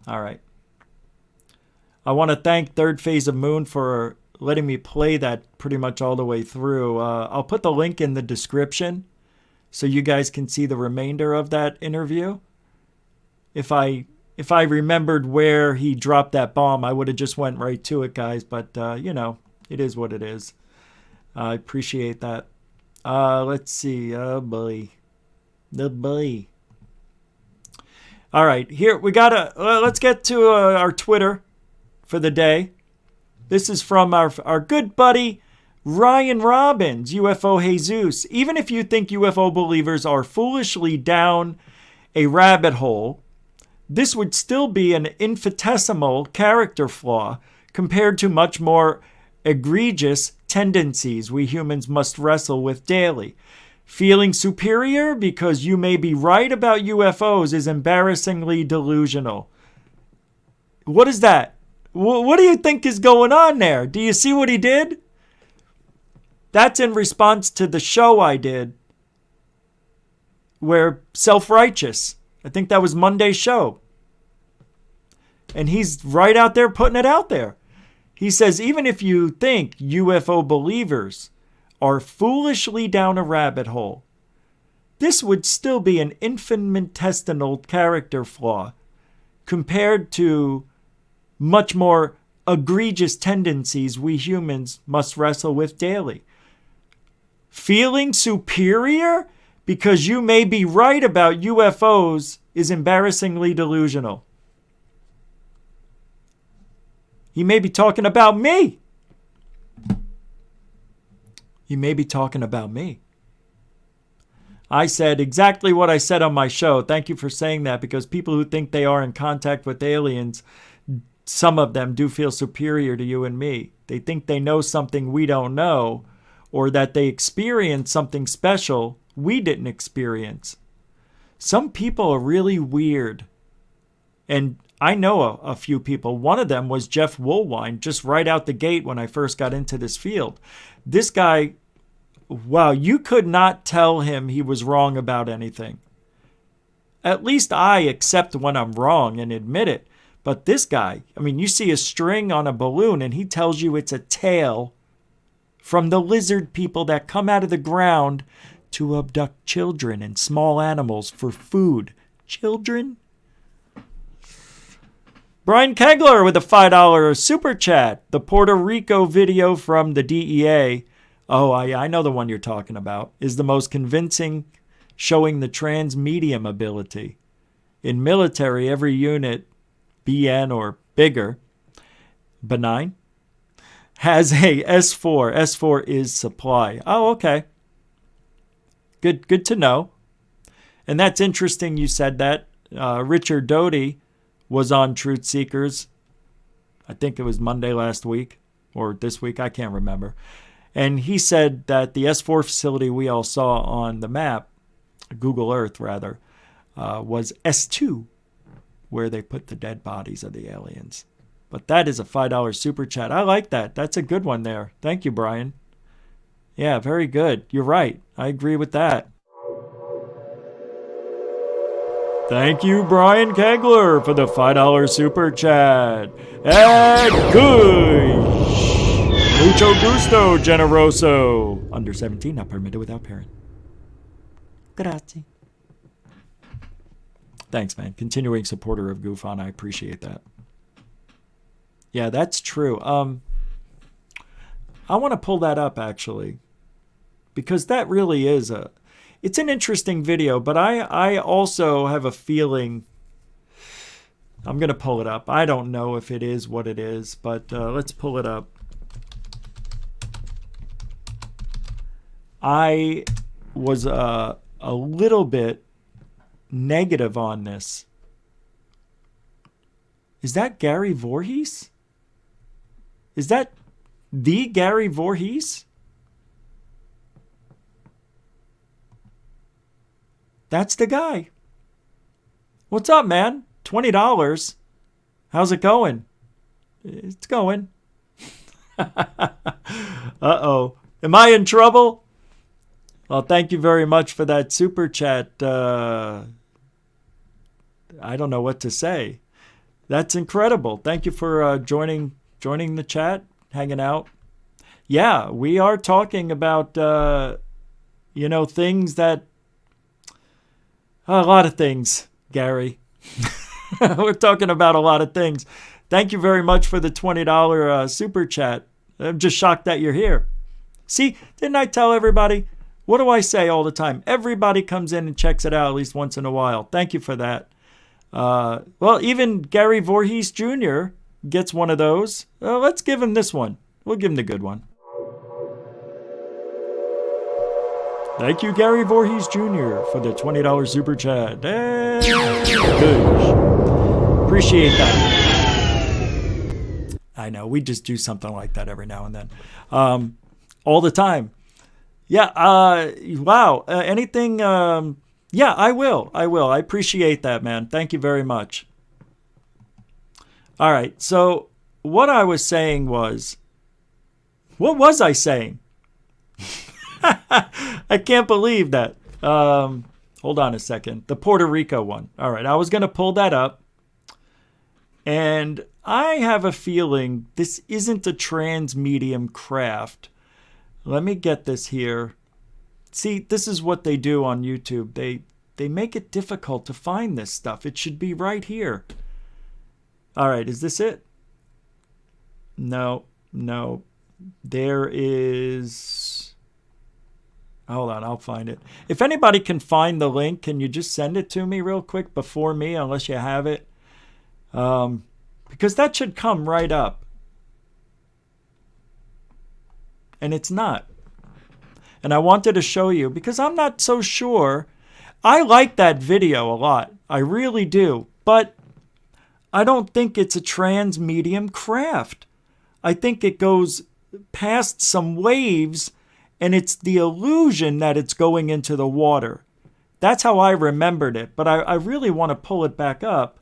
All right. I want to thank Third Phase of Moon for letting me play that pretty much all the way through. I'll put the link in the description so you guys can see the remainder of that interview. If I remembered where he dropped that bomb, I would have just went right to it, guys. But, it is what it is. I appreciate that. Let's see. Oh, boy. The boy. All right. Here, we got to... let's get to our Twitter for the day. This is from our good buddy, Ryan Robbins, UFO Jesus. Even if you think UFO believers are foolishly down a rabbit hole, this would still be an infinitesimal character flaw compared to much more egregious tendencies we humans must wrestle with daily. Feeling superior because you may be right about UFOs is embarrassingly delusional. What is that? What do you think is going on there? Do you see what he did? That's in response to the show I did where self-righteous. I think that was Monday's show. And he's right out there putting it out there. He says, even if you think UFO believers are foolishly down a rabbit hole, this would still be an infinitesimal character flaw compared to much more egregious tendencies we humans must wrestle with daily. Feeling superior because you may be right about UFOs is embarrassingly delusional. He may be talking about me. He may be talking about me. I said exactly what I said on my show. Thank you for saying that, because people who think they are in contact with aliens, some of them do feel superior to you and me. They think they know something we don't know, or that they experience something special we didn't experience. Some people are really weird. And I know a few people. One of them was Jeff Woolwine, just right out the gate when I first got into this field. This guy, wow, you could not tell him he was wrong about anything. At least I accept when I'm wrong and admit it. But this guy, I mean, you see a string on a balloon and he tells you it's a tail from the lizard people that come out of the ground to abduct children and small animals for food. Children? Brian Kegler with a $5 super chat. The Puerto Rico video from the DEA, oh, I know the one you're talking about, is the most convincing, showing the trans medium ability. In military, every unit, BN or bigger, benign, has a S4. S4 is supply. Oh, okay. Good to know. And that's interesting you said that. Richard Doty was on Truth Seekers. I think it was Monday last week or this week. I can't remember. And he said that the S4 facility we all saw on the map, Google Earth rather, was S2, where they put the dead bodies of the aliens. But that is a $5 super chat. I like that. That's a good one there. Thank you, Brian. Yeah, very good. You're right. I agree with that. Thank you, Brian Kegler, for the $5 super chat. And good. Mucho gusto, generoso. Under 17, not permitted without parent. Grazie. Thanks, man. Continuing supporter of GoofOn. I appreciate that. Yeah, that's true. I want to pull that up, actually, because that really is it's an interesting video, but I also have a feeling, I'm going to pull it up. I don't know if it is what it is, but let's pull it up. I was a little bit negative on this. Is that Gary Voorhees? Is that the Gary Voorhees? That's the guy. What's up, man? $20. How's it going? It's going. Uh-oh. Am I in trouble? Well, thank you very much for that super chat. I don't know what to say. That's incredible. Thank you for joining the chat, hanging out. Yeah, we are talking about, things that, a lot of things, Gary. We're talking about a lot of things. Thank you very much for the $20 super chat. I'm just shocked that you're here. See, didn't I tell everybody? What do I say all the time? Everybody comes in and checks it out at least once in a while. Thank you for that. Well, even Gary Voorhees Jr. gets one of those. Let's give him this one. We'll give him the good one. Thank you, Gary Voorhees Jr. for the $20 super chat. Hey, good. Appreciate that. I know, we just do something like that every now and then. all the time. Yeah. Wow. Anything? Yeah, I will. I appreciate that, man. Thank you very much. All right. So what I was saying was, what was I saying? I can't believe that. Hold on a second. The Puerto Rico one. All right. I was going to pull that up. And I have a feeling this isn't a transmedium craft. Let me get this here. See, this is what they do on YouTube. They make it difficult to find this stuff. It should be right here. All right, is this it? No. There is... Hold on, I'll find it. If anybody can find the link, can you just send it to me real quick before me, unless you have it? Because that should come right up. And it's not. And I wanted to show you because I'm not so sure. I like that video a lot. I really do. But I don't think it's a transmedium craft. I think it goes past some waves and it's the illusion that it's going into the water. That's how I remembered it. But I really want to pull it back up.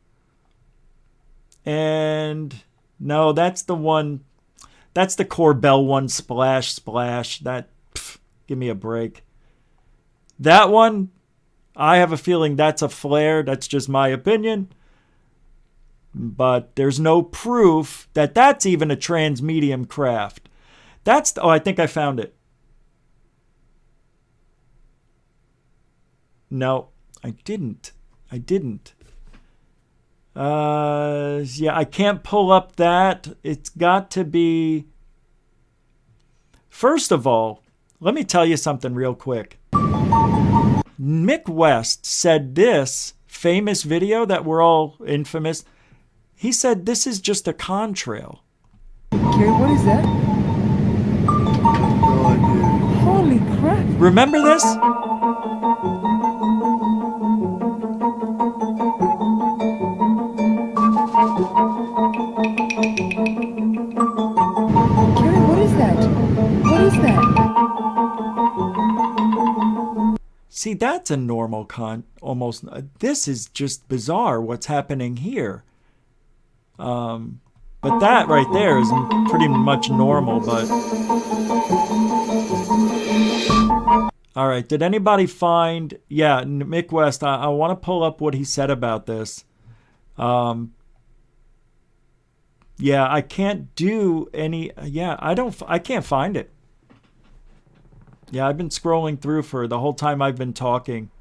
And no, that's the one. That's the Corbell one. Splash. That, give me a break. That one, I have a feeling that's a flare. That's just my opinion. But there's no proof that that's even a transmedium craft. Oh, I think I found it. No, I didn't. Yeah, I can't pull up that. It's got to be... First of all, let me tell you something real quick. Mick West said this famous video that we're all infamous. He said this is just a contrail. Okay, what is that? No idea. Holy crap. Remember this? Gary, what is that? What is that? See, that's a normal almost. This is just bizarre what's happening here. But that right there is pretty much normal, but... All right, did anybody find... Yeah, Mick West, I want to pull up what he said about this. Yeah, I can't do any... Yeah, I can't find it. Yeah, I've been scrolling through for the whole time I've been talking.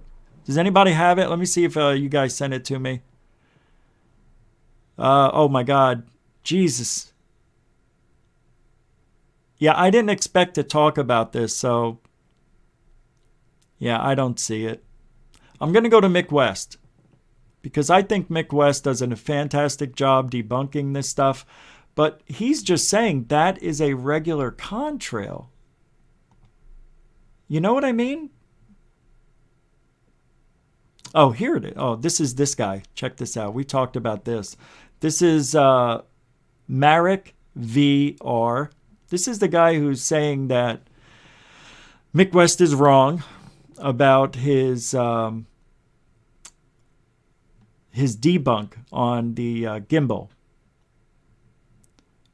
Does anybody have it? Let me see if you guys sent it to me. Oh my God. Jesus. Yeah, I didn't expect to talk about this, so... Yeah, I don't see it. I'm going to go to Mick West. Because I think Mick West does a fantastic job debunking this stuff. But he's just saying that is a regular contrail. You know what I mean? Oh, here it is. Oh, this is this guy. Check this out. We talked about this. This is Marek VR. This is the guy who's saying that Mick West is wrong about his debunk on the gimbal.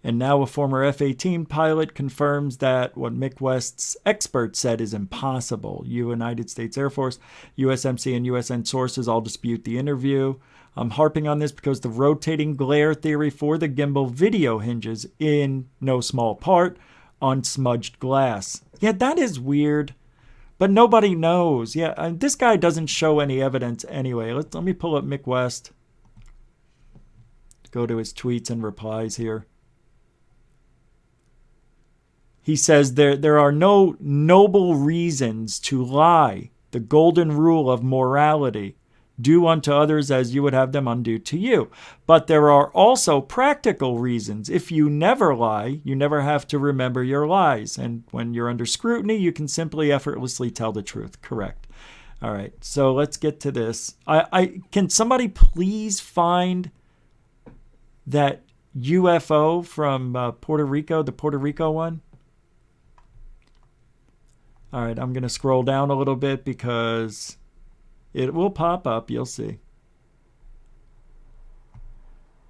And now a former F-18 pilot confirms that what Mick West's experts said is impossible. United States Air Force, USMC, and USN sources all dispute the interview. I'm harping on this because the rotating glare theory for the gimbal video hinges in no small part on smudged glass. Yeah, that is weird, but nobody knows. Yeah, and this guy doesn't show any evidence anyway. Let me pull up Mick West. Go to his tweets and replies here. He says there are no noble reasons to lie. The golden rule of morality. Do unto others as you would have them undo to you. But there are also practical reasons. If you never lie, you never have to remember your lies. And when you're under scrutiny, you can simply effortlessly tell the truth. Correct. All right, so let's get to this. Can somebody please find that UFO from Puerto Rico, the Puerto Rico one? All right, I'm going to scroll down a little bit because it will pop up. You'll see.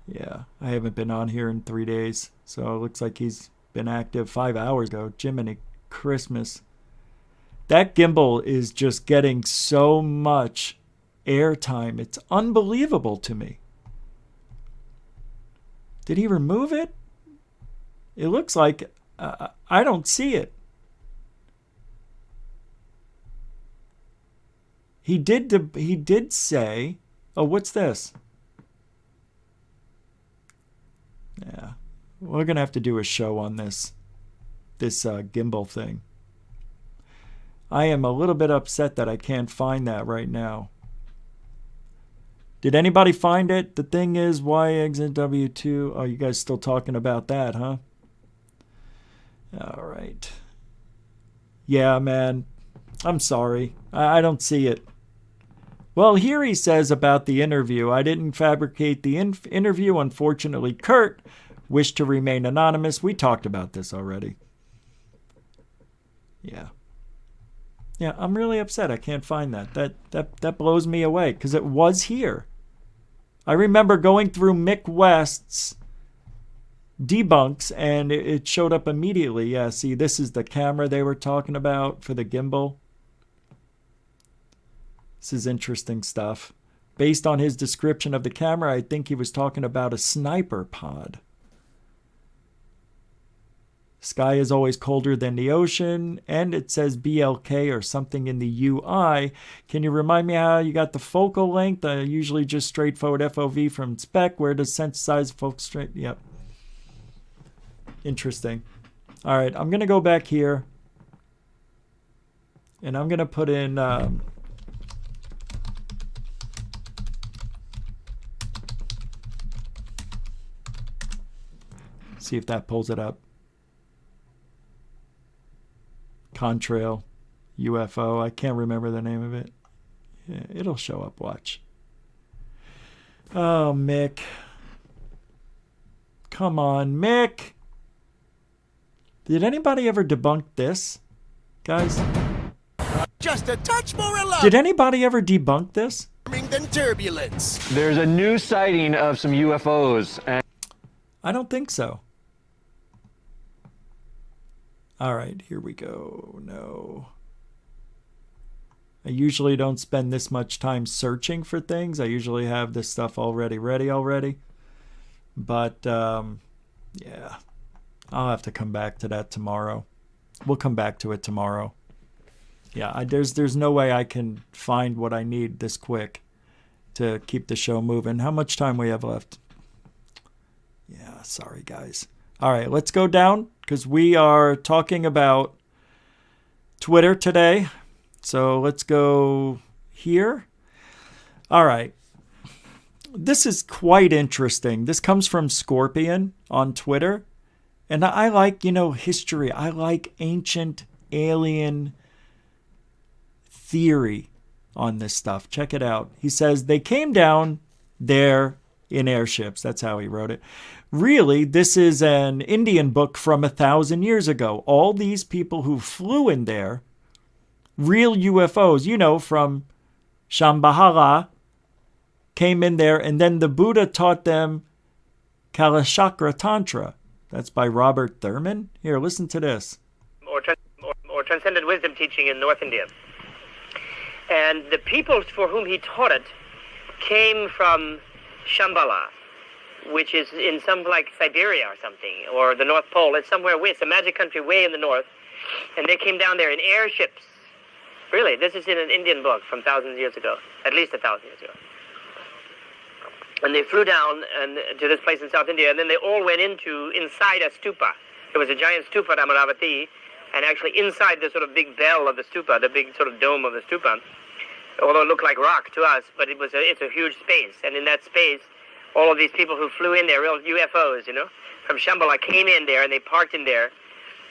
Yeah, I haven't been on here in 3 days, so it looks like he's been active 5 hours ago. Jiminy Christmas. That gimbal is just getting so much airtime. It's unbelievable to me. Did he remove it? It looks like I don't see it. He did say, oh, what's this? Yeah, we're gonna have to do a show on this gimbal thing. I am a little bit upset that I can't find that right now. Did anybody find it? The thing is, why exit W2? Oh, you guys still talking about that, huh? All right. Yeah, man. I'm sorry. I don't see it. Well, here he says about the interview. I didn't fabricate the interview. Unfortunately, Kurt wished to remain anonymous. We talked about this already. Yeah. Yeah, I'm really upset I can't find that. That blows me away because it was here. I remember going through Mick West's debunks and it showed up immediately. Yeah, see, this is the camera they were talking about for the gimbal. This is interesting stuff. Based on his description of the camera, I think he was talking about a sniper pod. Sky is always colder than the ocean, and it says BLK or something in the UI. Can you remind me how you got the focal length? Usually just straightforward FOV from spec. Where does sensitize focus straight? Yep. Interesting. All right, I'm going to go back here, and I'm going to put in... see if that pulls it up. Contrail, UFO. I can't remember the name of it. Yeah, it'll show up. Watch. Oh, Mick. Come on, Mick. Did anybody ever debunk this, guys? Just a touch more alarming Did anybody ever debunk this? than turbulence. There's a new sighting of some UFOs. And I don't think so. All right, here we go. No. I usually don't spend this much time searching for things. I usually have this stuff already ready already. But, yeah. I'll have to come back to that tomorrow. We'll come back to it tomorrow. Yeah, there's no way I can find what I need this quick to keep the show moving. How much time we have left? Yeah, sorry, guys. All right, let's go down because we are talking about Twitter today. So let's go here. All right. This is quite interesting. This comes from Scorpion on Twitter. And I like, history. I like ancient alien theory on this stuff. Check it out. He says they came down there in airships. That's how he wrote it. Really, this is an Indian book from 1,000 years ago. All these people who flew in there, real UFOs, from Shambhala, came in there, and then the Buddha taught them Kalachakra Tantra. That's by Robert Thurman. Here, listen to this. Or transcendent wisdom teaching in North India. And the peoples for whom he taught it came from Shambhala, which is in some like Siberia or something, or the North Pole. It's somewhere way, it's a magic country way in the north. And they came down there in airships. Really, this is in an Indian book from thousands of years ago, at least 1,000 years ago. And they flew down to this place in South India, and then they all went inside a stupa. There was a giant stupa at Amaravati, and actually inside the sort of big bell of the stupa, the big sort of dome of the stupa, although it looked like rock to us, but it's a huge space. And in that space, all of these people who flew in there, real UFOs, from Shambhala came in there, and they parked in there.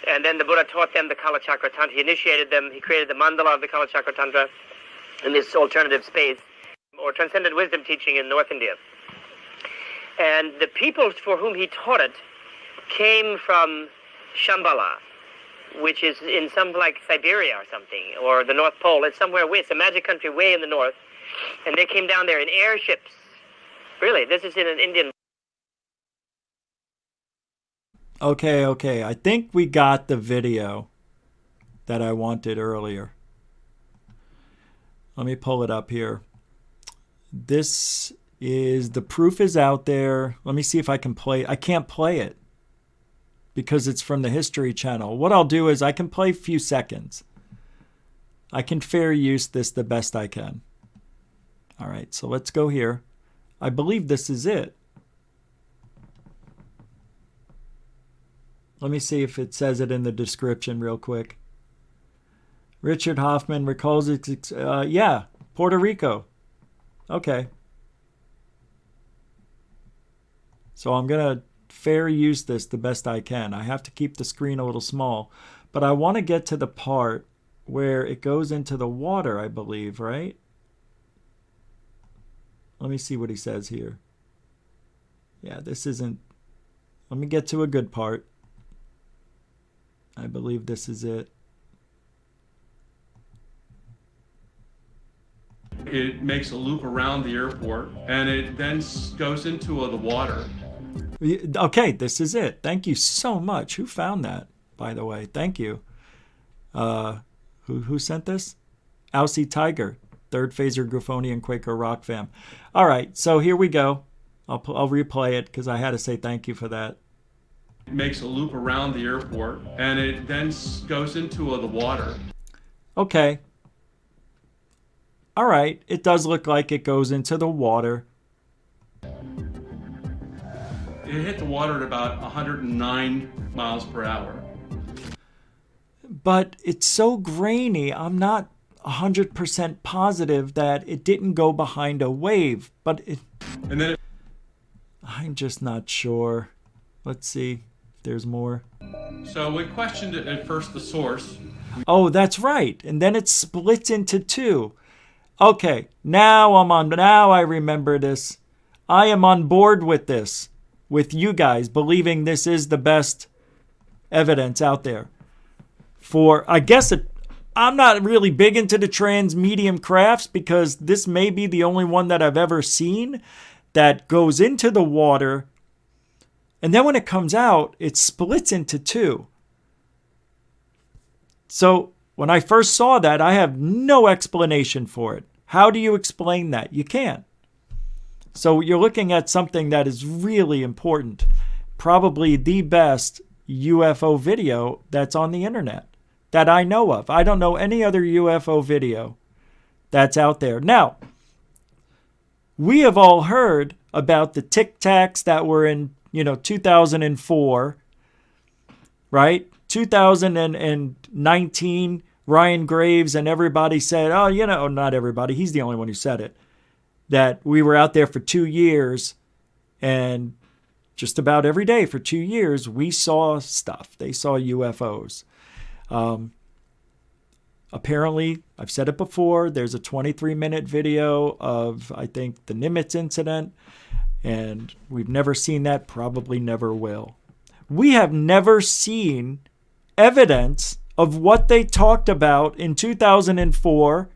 And then the Buddha taught them the Kalachakra Tantra. He initiated them. He created the mandala of the Kalachakra Tantra in this alternative space, or transcendent wisdom teaching in North India. And the peoples for whom he taught it came from Shambhala, which is in some like Siberia or something, or the North Pole. It's somewhere way, it's a magic country way in the north. And they came down there in airships. Really, this is in an Indian. Okay. I think we got the video that I wanted earlier. Let me pull it up here. This is, the proof is out there. Let me see if I can play. I can't play it because it's from the History Channel. What I'll do is I can play a few seconds. I can fair use this the best I can. All right, so let's go here. I believe this is it. Let me see if it says it in the description real quick. Richard Hoffman recalls it's, yeah, Puerto Rico. Okay. So I'm going to fair use this the best I can. I have to keep the screen a little small, but I want to get to the part where it goes into the water, I believe, right? Let me see what he says here. Yeah, this isn't... Let me get to a good part. I believe this is it. It makes a loop around the airport, and it then goes into the water. Okay, this is it. Thank you so much. Who found that, by the way? Thank you. Who sent this? Aussie Tiger, Third Phaser Griffonian Quaker Rock fam. All right, so here we go. I'll replay it because I had to say thank you for that. It makes a loop around the airport, and it then goes into the water. Okay. All right, it does look like it goes into the water. It hit the water at about 109 miles per hour. But it's so grainy, I'm not 100% positive that it didn't go behind a wave. But it... And then I'm just not sure. Let's see if there's more. So we questioned it at first, the source. Oh, that's right. And then it splits into two. Okay, now I remember this. I am on board with this, with you guys, believing this is the best evidence out there. For, I guess, I'm not really big into the trans-medium crafts because this may be the only one that I've ever seen that goes into the water, and then when it comes out, it splits into two. So when I first saw that, I have no explanation for it. How do you explain that? You can't. So you're looking at something that is really important. Probably the best UFO video that's on the internet that I know of. I don't know any other UFO video that's out there. Now, we have all heard about the Tic Tacs that were in, 2004, right? 2019, Ryan Graves and everybody said, not everybody, he's the only one who said it, that we were out there for 2 years and just about every day for 2 years, we saw stuff. They saw UFOs. Apparently, I've said it before, there's a 23-minute video of, I think, the Nimitz incident, and we've never seen that, probably never will. We have never seen evidence of what they talked about in 2004,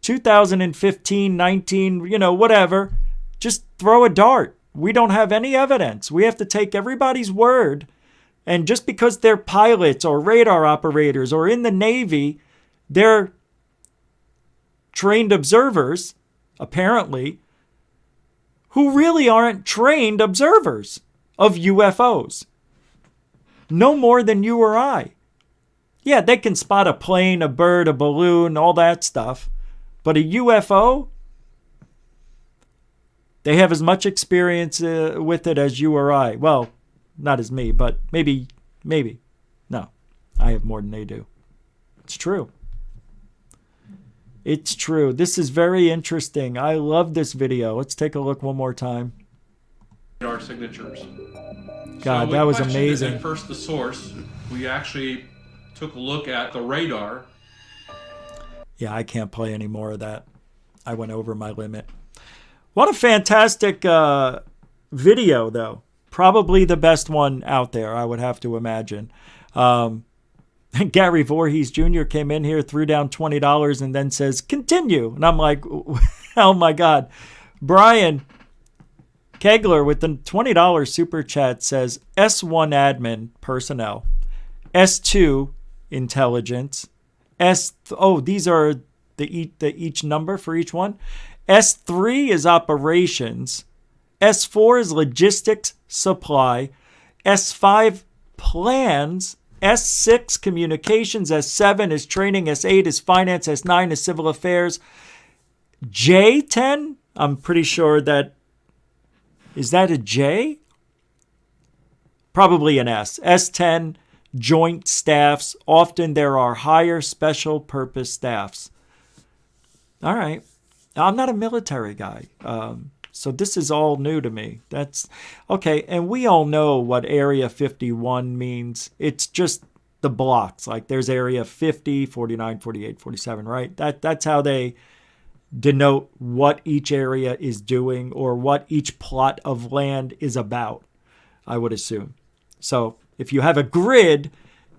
2015, 19, whatever. Just throw a dart. We don't have any evidence. We have to take everybody's word. And just because they're pilots or radar operators or in the Navy, they're trained observers, apparently, who really aren't trained observers of UFOs. No more than you or I. Yeah, they can spot a plane, a bird, a balloon, all that stuff. But a UFO, they have as much experience with it as you or I. Well, not as me, but maybe. No, I have more than they do. It's true. It's true. This is very interesting. I love this video. Let's take a look one more time. Our signatures. God, that was amazing. At first, the source. We actually took a look at the radar. Yeah, I can't play any more of that. I went over my limit. What a fantastic video, though. Probably the best one out there, I would have to imagine. Gary Voorhees Jr. came in here, threw down $20, and then says, continue. And I'm like, oh my God. Brian Kegler with the $20 super chat says, S1 admin personnel, S2 intelligence, these are the each number for each one. S3 is operations. S4 is logistics supply. S5 plans. S6 communications. S7 is training. S8 is finance. S9 is civil affairs. J10, I'm pretty sure that, is that a J? Probably an S. S10, joint staffs. Often there are higher special purpose staffs. All right. I'm not a military guy. So this is all new to me. That's okay. And we all know what Area 51 means. It's just the blocks. Like there's Area 50, 49, 48, 47, right? That's how they denote what each area is doing or what each plot of land is about, I would assume. So if you have a grid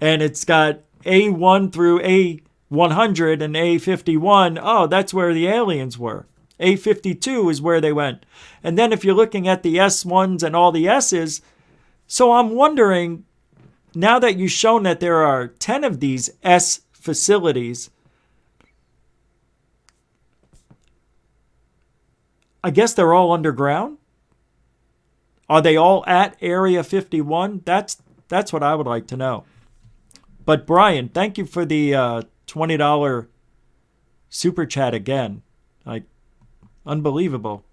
and it's got A1 through A100 and A51, oh, that's where the aliens were. A52 is where they went. And then if you're looking at the S1s and all the S's, so I'm wondering, now that you've shown that there are 10 of these S facilities, I guess they're all underground? Are they all at Area 51? That's what I would like to know. But Brian, thank you for the $20 super chat again. Like, unbelievable.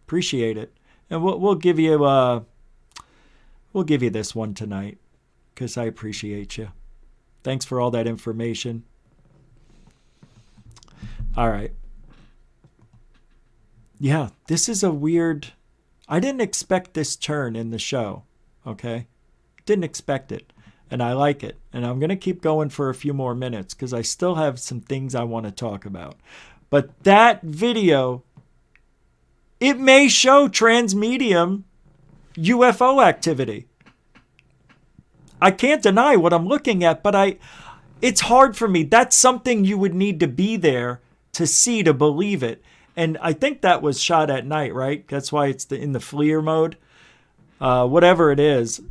Appreciate it. And we'll give you this one tonight because I appreciate you. Thanks for all that information. All right. Yeah, this is a weird... I didn't expect this turn in the show, okay? Didn't expect it, and I like it. And I'm going to keep going for a few more minutes because I still have some things I want to talk about. But that video, it may show transmedium UFO activity. I can't deny what I'm looking at, but it's hard for me. That's something you would need to be there to see to believe it. And I think that was shot at night, right? That's why it's in the FLIR mode. Whatever it is,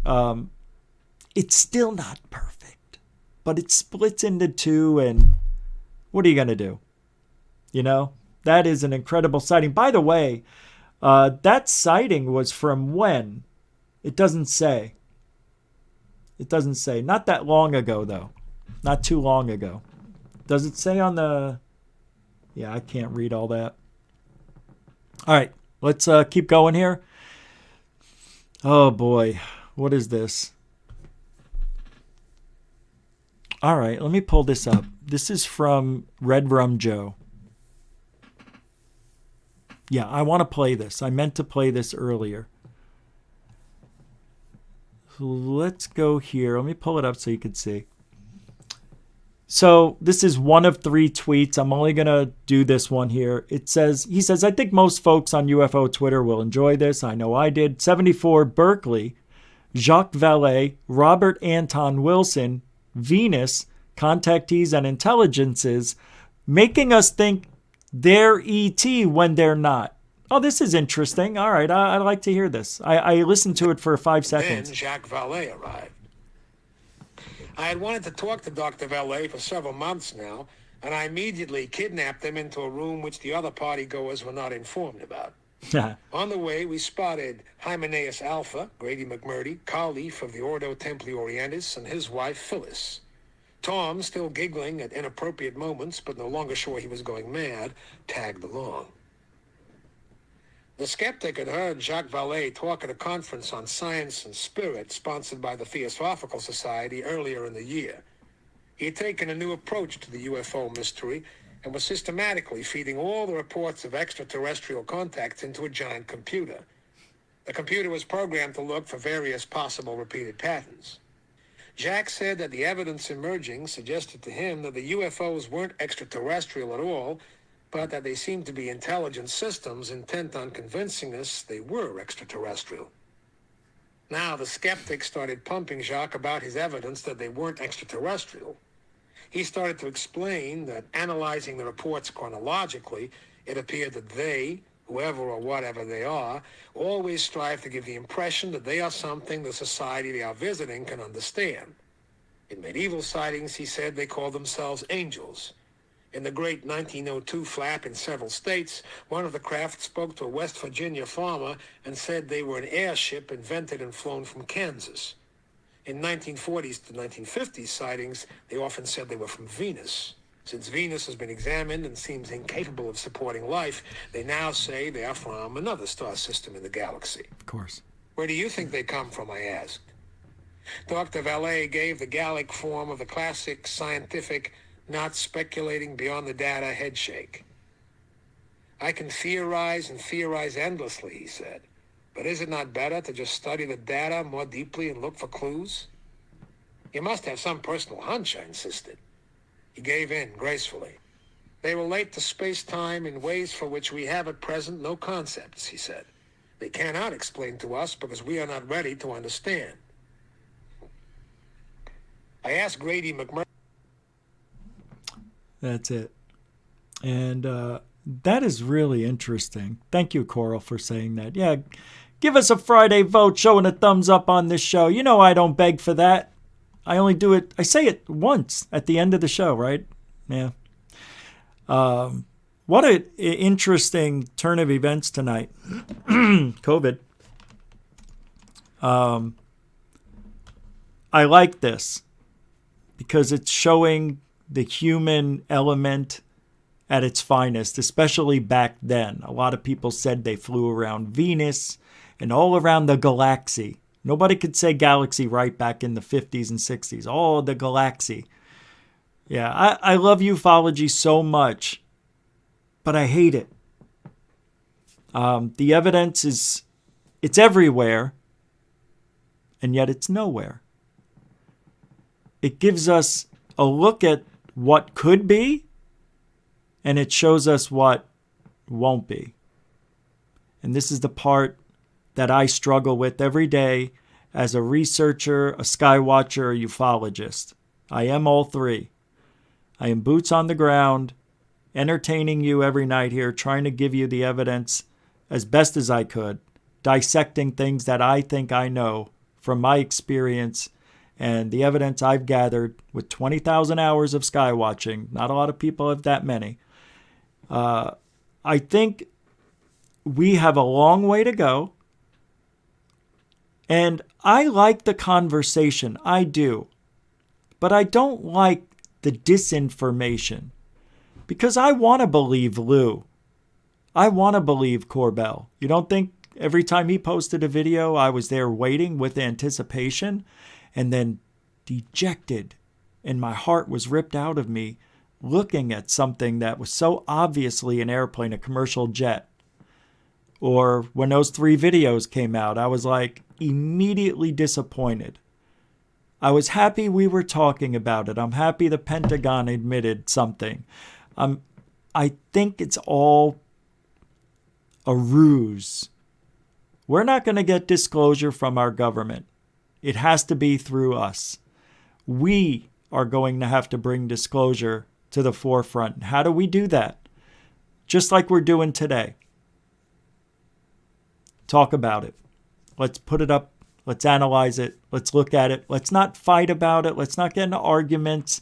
it's still not perfect. But it splits into two, and what are you going to do? You know, that is an incredible sighting. By the way, that sighting was from when? It doesn't say. It doesn't say. Not that long ago, though. Not too long ago. Does it say on the... Yeah, I can't read all that. All right, let's keep going here. Oh, boy. What is this? All right, let me pull this up. This is from Red Rum Joe. Yeah, I want to play this. I meant to play this earlier. Let's go here. Let me pull it up so you can see. So this is one of 3 tweets. I'm only going to do this one here. He says, I think most folks on UFO Twitter will enjoy this. I know I did. 74 Berkeley, Jacques Vallee, Robert Anton Wilson, Venus, contactees and intelligences, making us think they're ET when they're not. Oh, this is interesting. All right, I'd like to hear this. I listened to it for 5 seconds. Then Jacques Vallee arrived. I had wanted to talk to Dr. Vallee for several months now, and I immediately kidnapped him into a room which the other partygoers were not informed about. On the way, we spotted Hymenaeus Alpha, Grady McMurdy, Caliph of the Ordo Templi Orientis, and his wife Phyllis. Tom, still giggling at inappropriate moments, but no longer sure he was going mad, tagged along. The skeptic had heard Jacques Vallee talk at a conference on science and spirit sponsored by the Theosophical Society earlier in the year. He had taken a new approach to the UFO mystery and was systematically feeding all the reports of extraterrestrial contacts into a giant computer. The computer was programmed to look for various possible repeated patterns. Jacques said that the evidence emerging suggested to him that the UFOs weren't extraterrestrial at all, but that they seemed to be intelligent systems intent on convincing us they were extraterrestrial. Now the skeptics started pumping Jacques about his evidence that they weren't extraterrestrial. He started to explain that, analyzing the reports chronologically, it appeared that they, whoever or whatever they are, always strive to give the impression that they are something the society they are visiting can understand. In medieval sightings, he said they called themselves angels. In the great 1902 flap in several states, one of the craft spoke to a West Virginia farmer and said they were an airship invented and flown from Kansas. In 1940s to 1950s sightings, they often said they were from Venus. Since Venus has been examined and seems incapable of supporting life, they now say they are from another star system in the galaxy. Of course. Where do you think they come from, I asked. Dr. Vallee gave the Gallic form of the classic scientific, not speculating beyond the data headshake. I can theorize and theorize endlessly, he said. But is it not better to just study the data more deeply and look for clues? You must have some personal hunch, I insisted. He gave in gracefully. They relate to space-time in ways for which we have at present no concepts, he said. They cannot explain to us because we are not ready to understand. I asked Grady McMurray. That's it. And that is really interesting. Thank you, Coral, for saying that. Yeah, give us a Friday vote showing a thumbs up on this show. You know I don't beg for that. I only do it, I say it once at the end of the show, right? Yeah. What an interesting turn of events tonight. COVID. I like this because it's showing the human element at its finest, especially back then. A lot of people said they flew around Venus and all around the galaxy. Nobody could say galaxy right back in the 50s and 60s. Oh, the galaxy. Yeah, I love ufology so much, but I hate it. The evidence it's everywhere, and yet it's nowhere. It gives us a look at what could be, and it shows us what won't be. And this is the part that I struggle with every day as a researcher, a skywatcher, a ufologist. I am all three. I am boots on the ground, entertaining you every night here, trying to give you the evidence as best as I could, dissecting things that I think I know from my experience and the evidence I've gathered with 20,000 hours of skywatching. Not a lot of people have that many. I think we have a long way to go. And I like the conversation. I do. But I don't like the disinformation. Because I want to believe Lou. I want to believe Corbell. You don't think every time he posted a video, I was there waiting with anticipation and then dejected, and my heart was ripped out of me looking at something that was so obviously an airplane, a commercial jet. Or when those 3 videos came out, I was like immediately disappointed. I was happy we were talking about it. I'm happy the Pentagon admitted something. I think it's all a ruse. We're not going to get disclosure from our government. It has to be through us. We are going to have to bring disclosure to the forefront. How do we do that? Just like we're doing today. Talk about it. Let's put it up. Let's analyze it. Let's look at it. Let's not fight about it. Let's not get into arguments.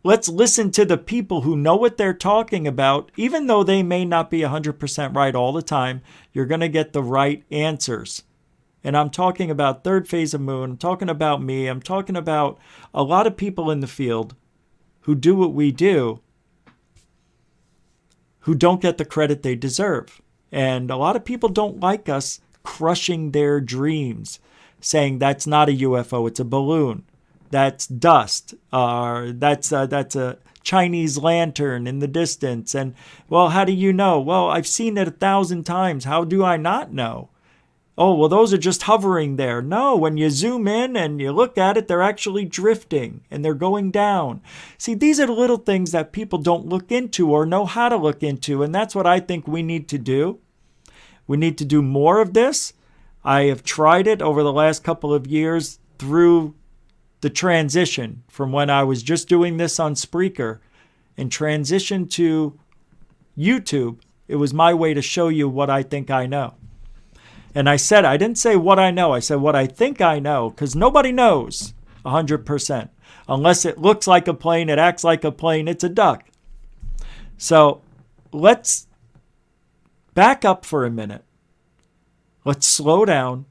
Let's listen to the people who know what they're talking about. Even though they may not be 100% right all the time, you're going to get the right answers. And I'm talking about third phase of moon. I'm talking about me. I'm talking about a lot of people in the field who do what we do, who don't get the credit they deserve. And a lot of people don't like us crushing their dreams, saying that's not a UFO, it's a balloon. That's dust. That's a Chinese lantern in the distance. And, well, how do you know? Well, I've seen it 1,000 times. How do I not know? Oh, well, those are just hovering there. No, when you zoom in and you look at it, they're actually drifting and they're going down. See, these are the little things that people don't look into or know how to look into. And that's what I think we need to do. We need to do more of this. I have tried it over the last couple of years through the transition from when I was just doing this on Spreaker and transition to YouTube. It was my way to show you what I think I know. And I didn't say what I know. I said what I think I know, because nobody knows 100%. Unless it looks like a plane, it acts like a plane, it's a duck. So let's back up for a minute. Let's slow down.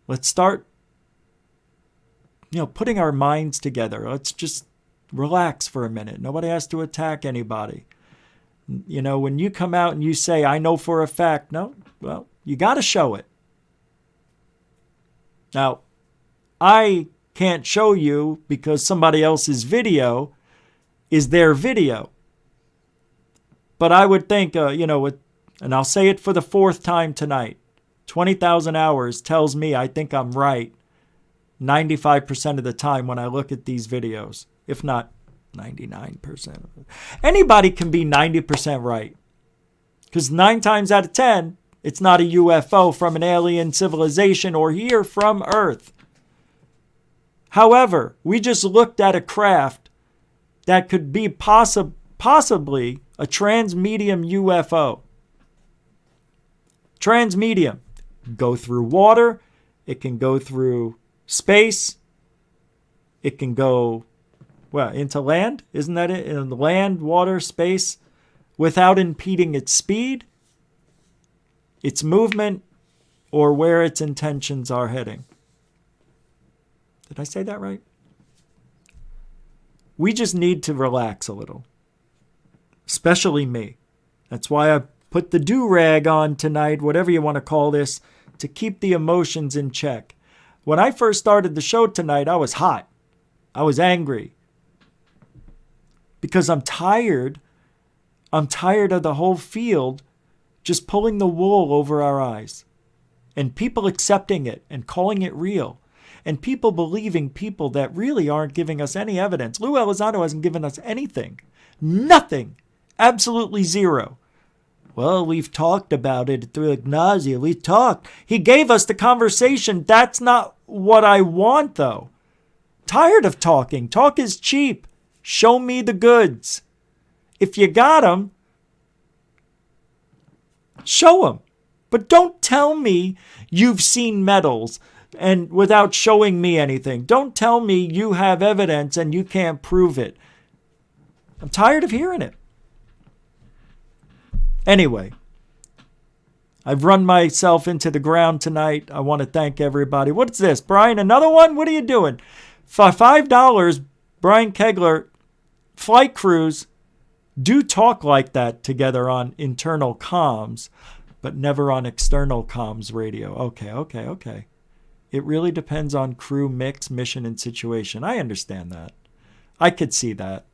Let's start, putting our minds together. Let's just relax for a minute. Nobody has to attack anybody. When you come out and you say, I know for a fact, no, well, you got to show it. Now, I can't show you because somebody else's video is their video. But I would think, and I'll say it for the fourth time tonight, 20,000 hours tells me I think I'm right 95% of the time when I look at these videos, if not 99%. Anybody can be 90% right. Because 9 times out of 10, it's not a UFO from an alien civilization or here from Earth. However, we just looked at a craft that could be possibly a transmedium UFO. Transmedium. Go through water. It can go through space. It can go, into land. Isn't that it? In land, water, space, without impeding its speed, its movement, or where its intentions are heading. Did I say that right? We just need to relax a little. Especially me. That's why I put the do-rag on tonight, whatever you want to call this, to keep the emotions in check. When I first started the show tonight, I was hot. I was angry. Because I'm tired. I'm tired of the whole field just pulling the wool over our eyes. And people accepting it and calling it real. And people believing people that really aren't giving us any evidence. Lou Elizondo hasn't given us anything. Nothing. Absolutely zero. Well, we've talked about it through nausea. We talked. He gave us the conversation. That's not what I want, though. Tired of talking. Talk is cheap. Show me the goods. If you got them, show them. But don't tell me you've seen medals and without showing me anything. Don't tell me you have evidence and you can't prove it. I'm tired of hearing it. Anyway, I've run myself into the ground tonight. I want to thank everybody. What's this, Brian? Another one? What are you doing? For $5, Brian Kegler, flight crews do talk like that together on internal comms, but never on external comms radio. Okay. It really depends on crew mix, mission, and situation. I understand that. I could see that.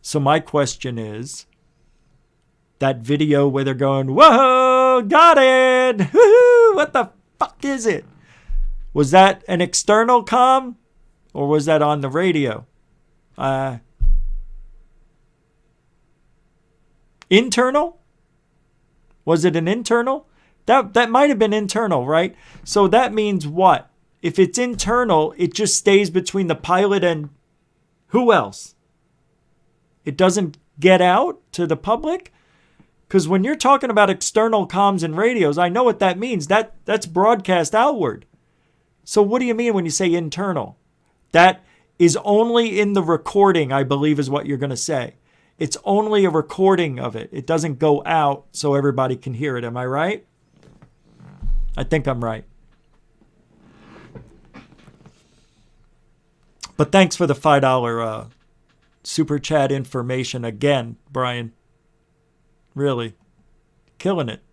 So my question is, that video where they're going, whoa, got it, woohoo, what the fuck is it? Was that an external comm or was that on the radio? Internal? Was it an internal? That might have been internal, right? So that means what? If it's internal, it just stays between the pilot and who else? It doesn't get out to the public? Because when you're talking about external comms and radios, I know what that means. That's broadcast outward. So what do you mean when you say internal? That is only in the recording, I believe is what you're going to say. It's only a recording of it. It doesn't go out so everybody can hear it. Am I right? I think I'm right. But thanks for the $5 super chat information again, Brian. Really. Killing it.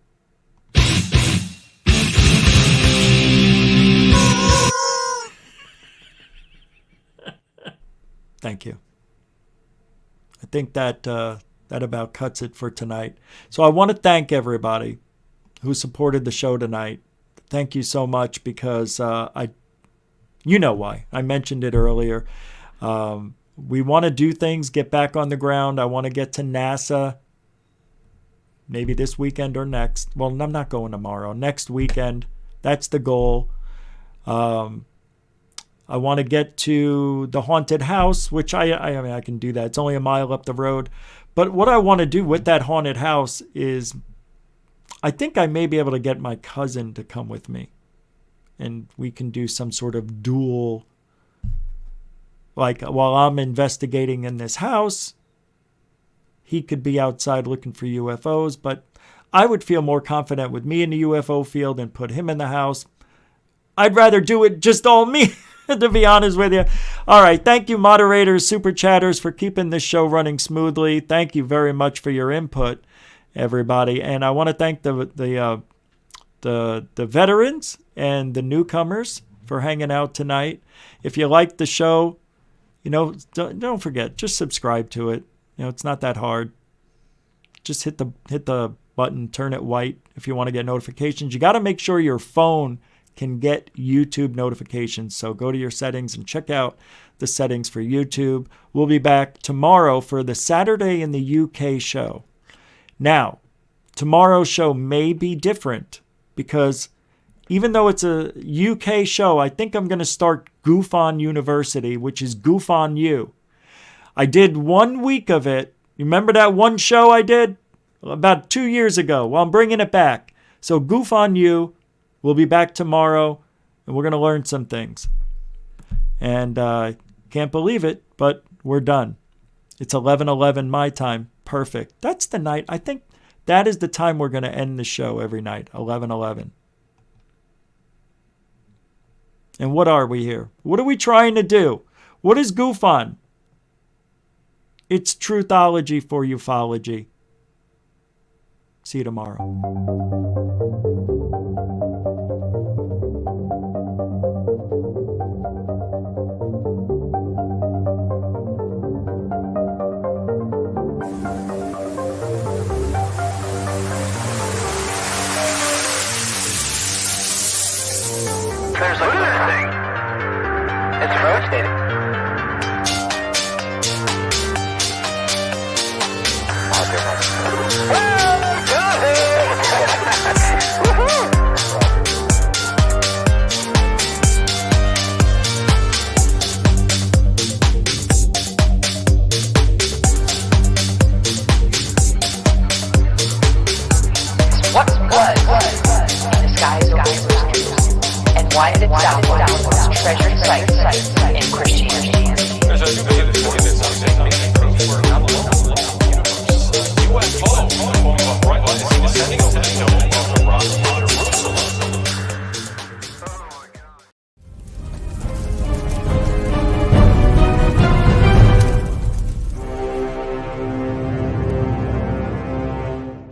Thank you. I think that about cuts it for tonight. So I want to thank everybody who supported the show tonight. Thank you so much because you know why. I mentioned it earlier. We want to do things, get back on the ground. I want to get to NASA. maybe this weekend or next. Well, I'm not going tomorrow. Next weekend. That's the goal. I want to get to the haunted house, which I mean, I can do that. It's only a mile up the road. But what I want to do with that haunted house is, I think I may be able to get my cousin to come with me. And we can do some sort of dual, like while I'm investigating in this house, he could be outside looking for UFOs. But I would feel more confident with me in the UFO field and put him in the house. I'd rather do it just all me, to be honest with you. All right. Thank you, moderators, super chatters, for keeping this show running smoothly. Thank you very much for your input, everybody. And I want to thank the veterans and the newcomers for hanging out tonight. If you like the show, don't forget, just subscribe to it. It's not that hard. Just hit the button, turn it white if you want to get notifications. You got to make sure your phone can get YouTube notifications. So go to your settings and check out the settings for YouTube. We'll be back tomorrow for the Saturday in the UK show. Now, tomorrow's show may be different because even though it's a UK show, I think I'm going to start Goof On University, which is Goof On You. I did 1 week of it. You remember that one show I did about 2 years ago? Well, I'm bringing it back. So Goof On You. We'll be back tomorrow, and we're going to learn some things. And can't believe it, but we're done. It's 11:11 my time. Perfect. That's the night. I think that is the time we're going to end the show every night, 11:11. And what are we here? What are we trying to do? What is Goof On? It's truthology for ufology. See you tomorrow. There's a good thing. It's rotating. What was in the skies over Jerusalem, and why did it downwards treasured sites in Christianity? UFO,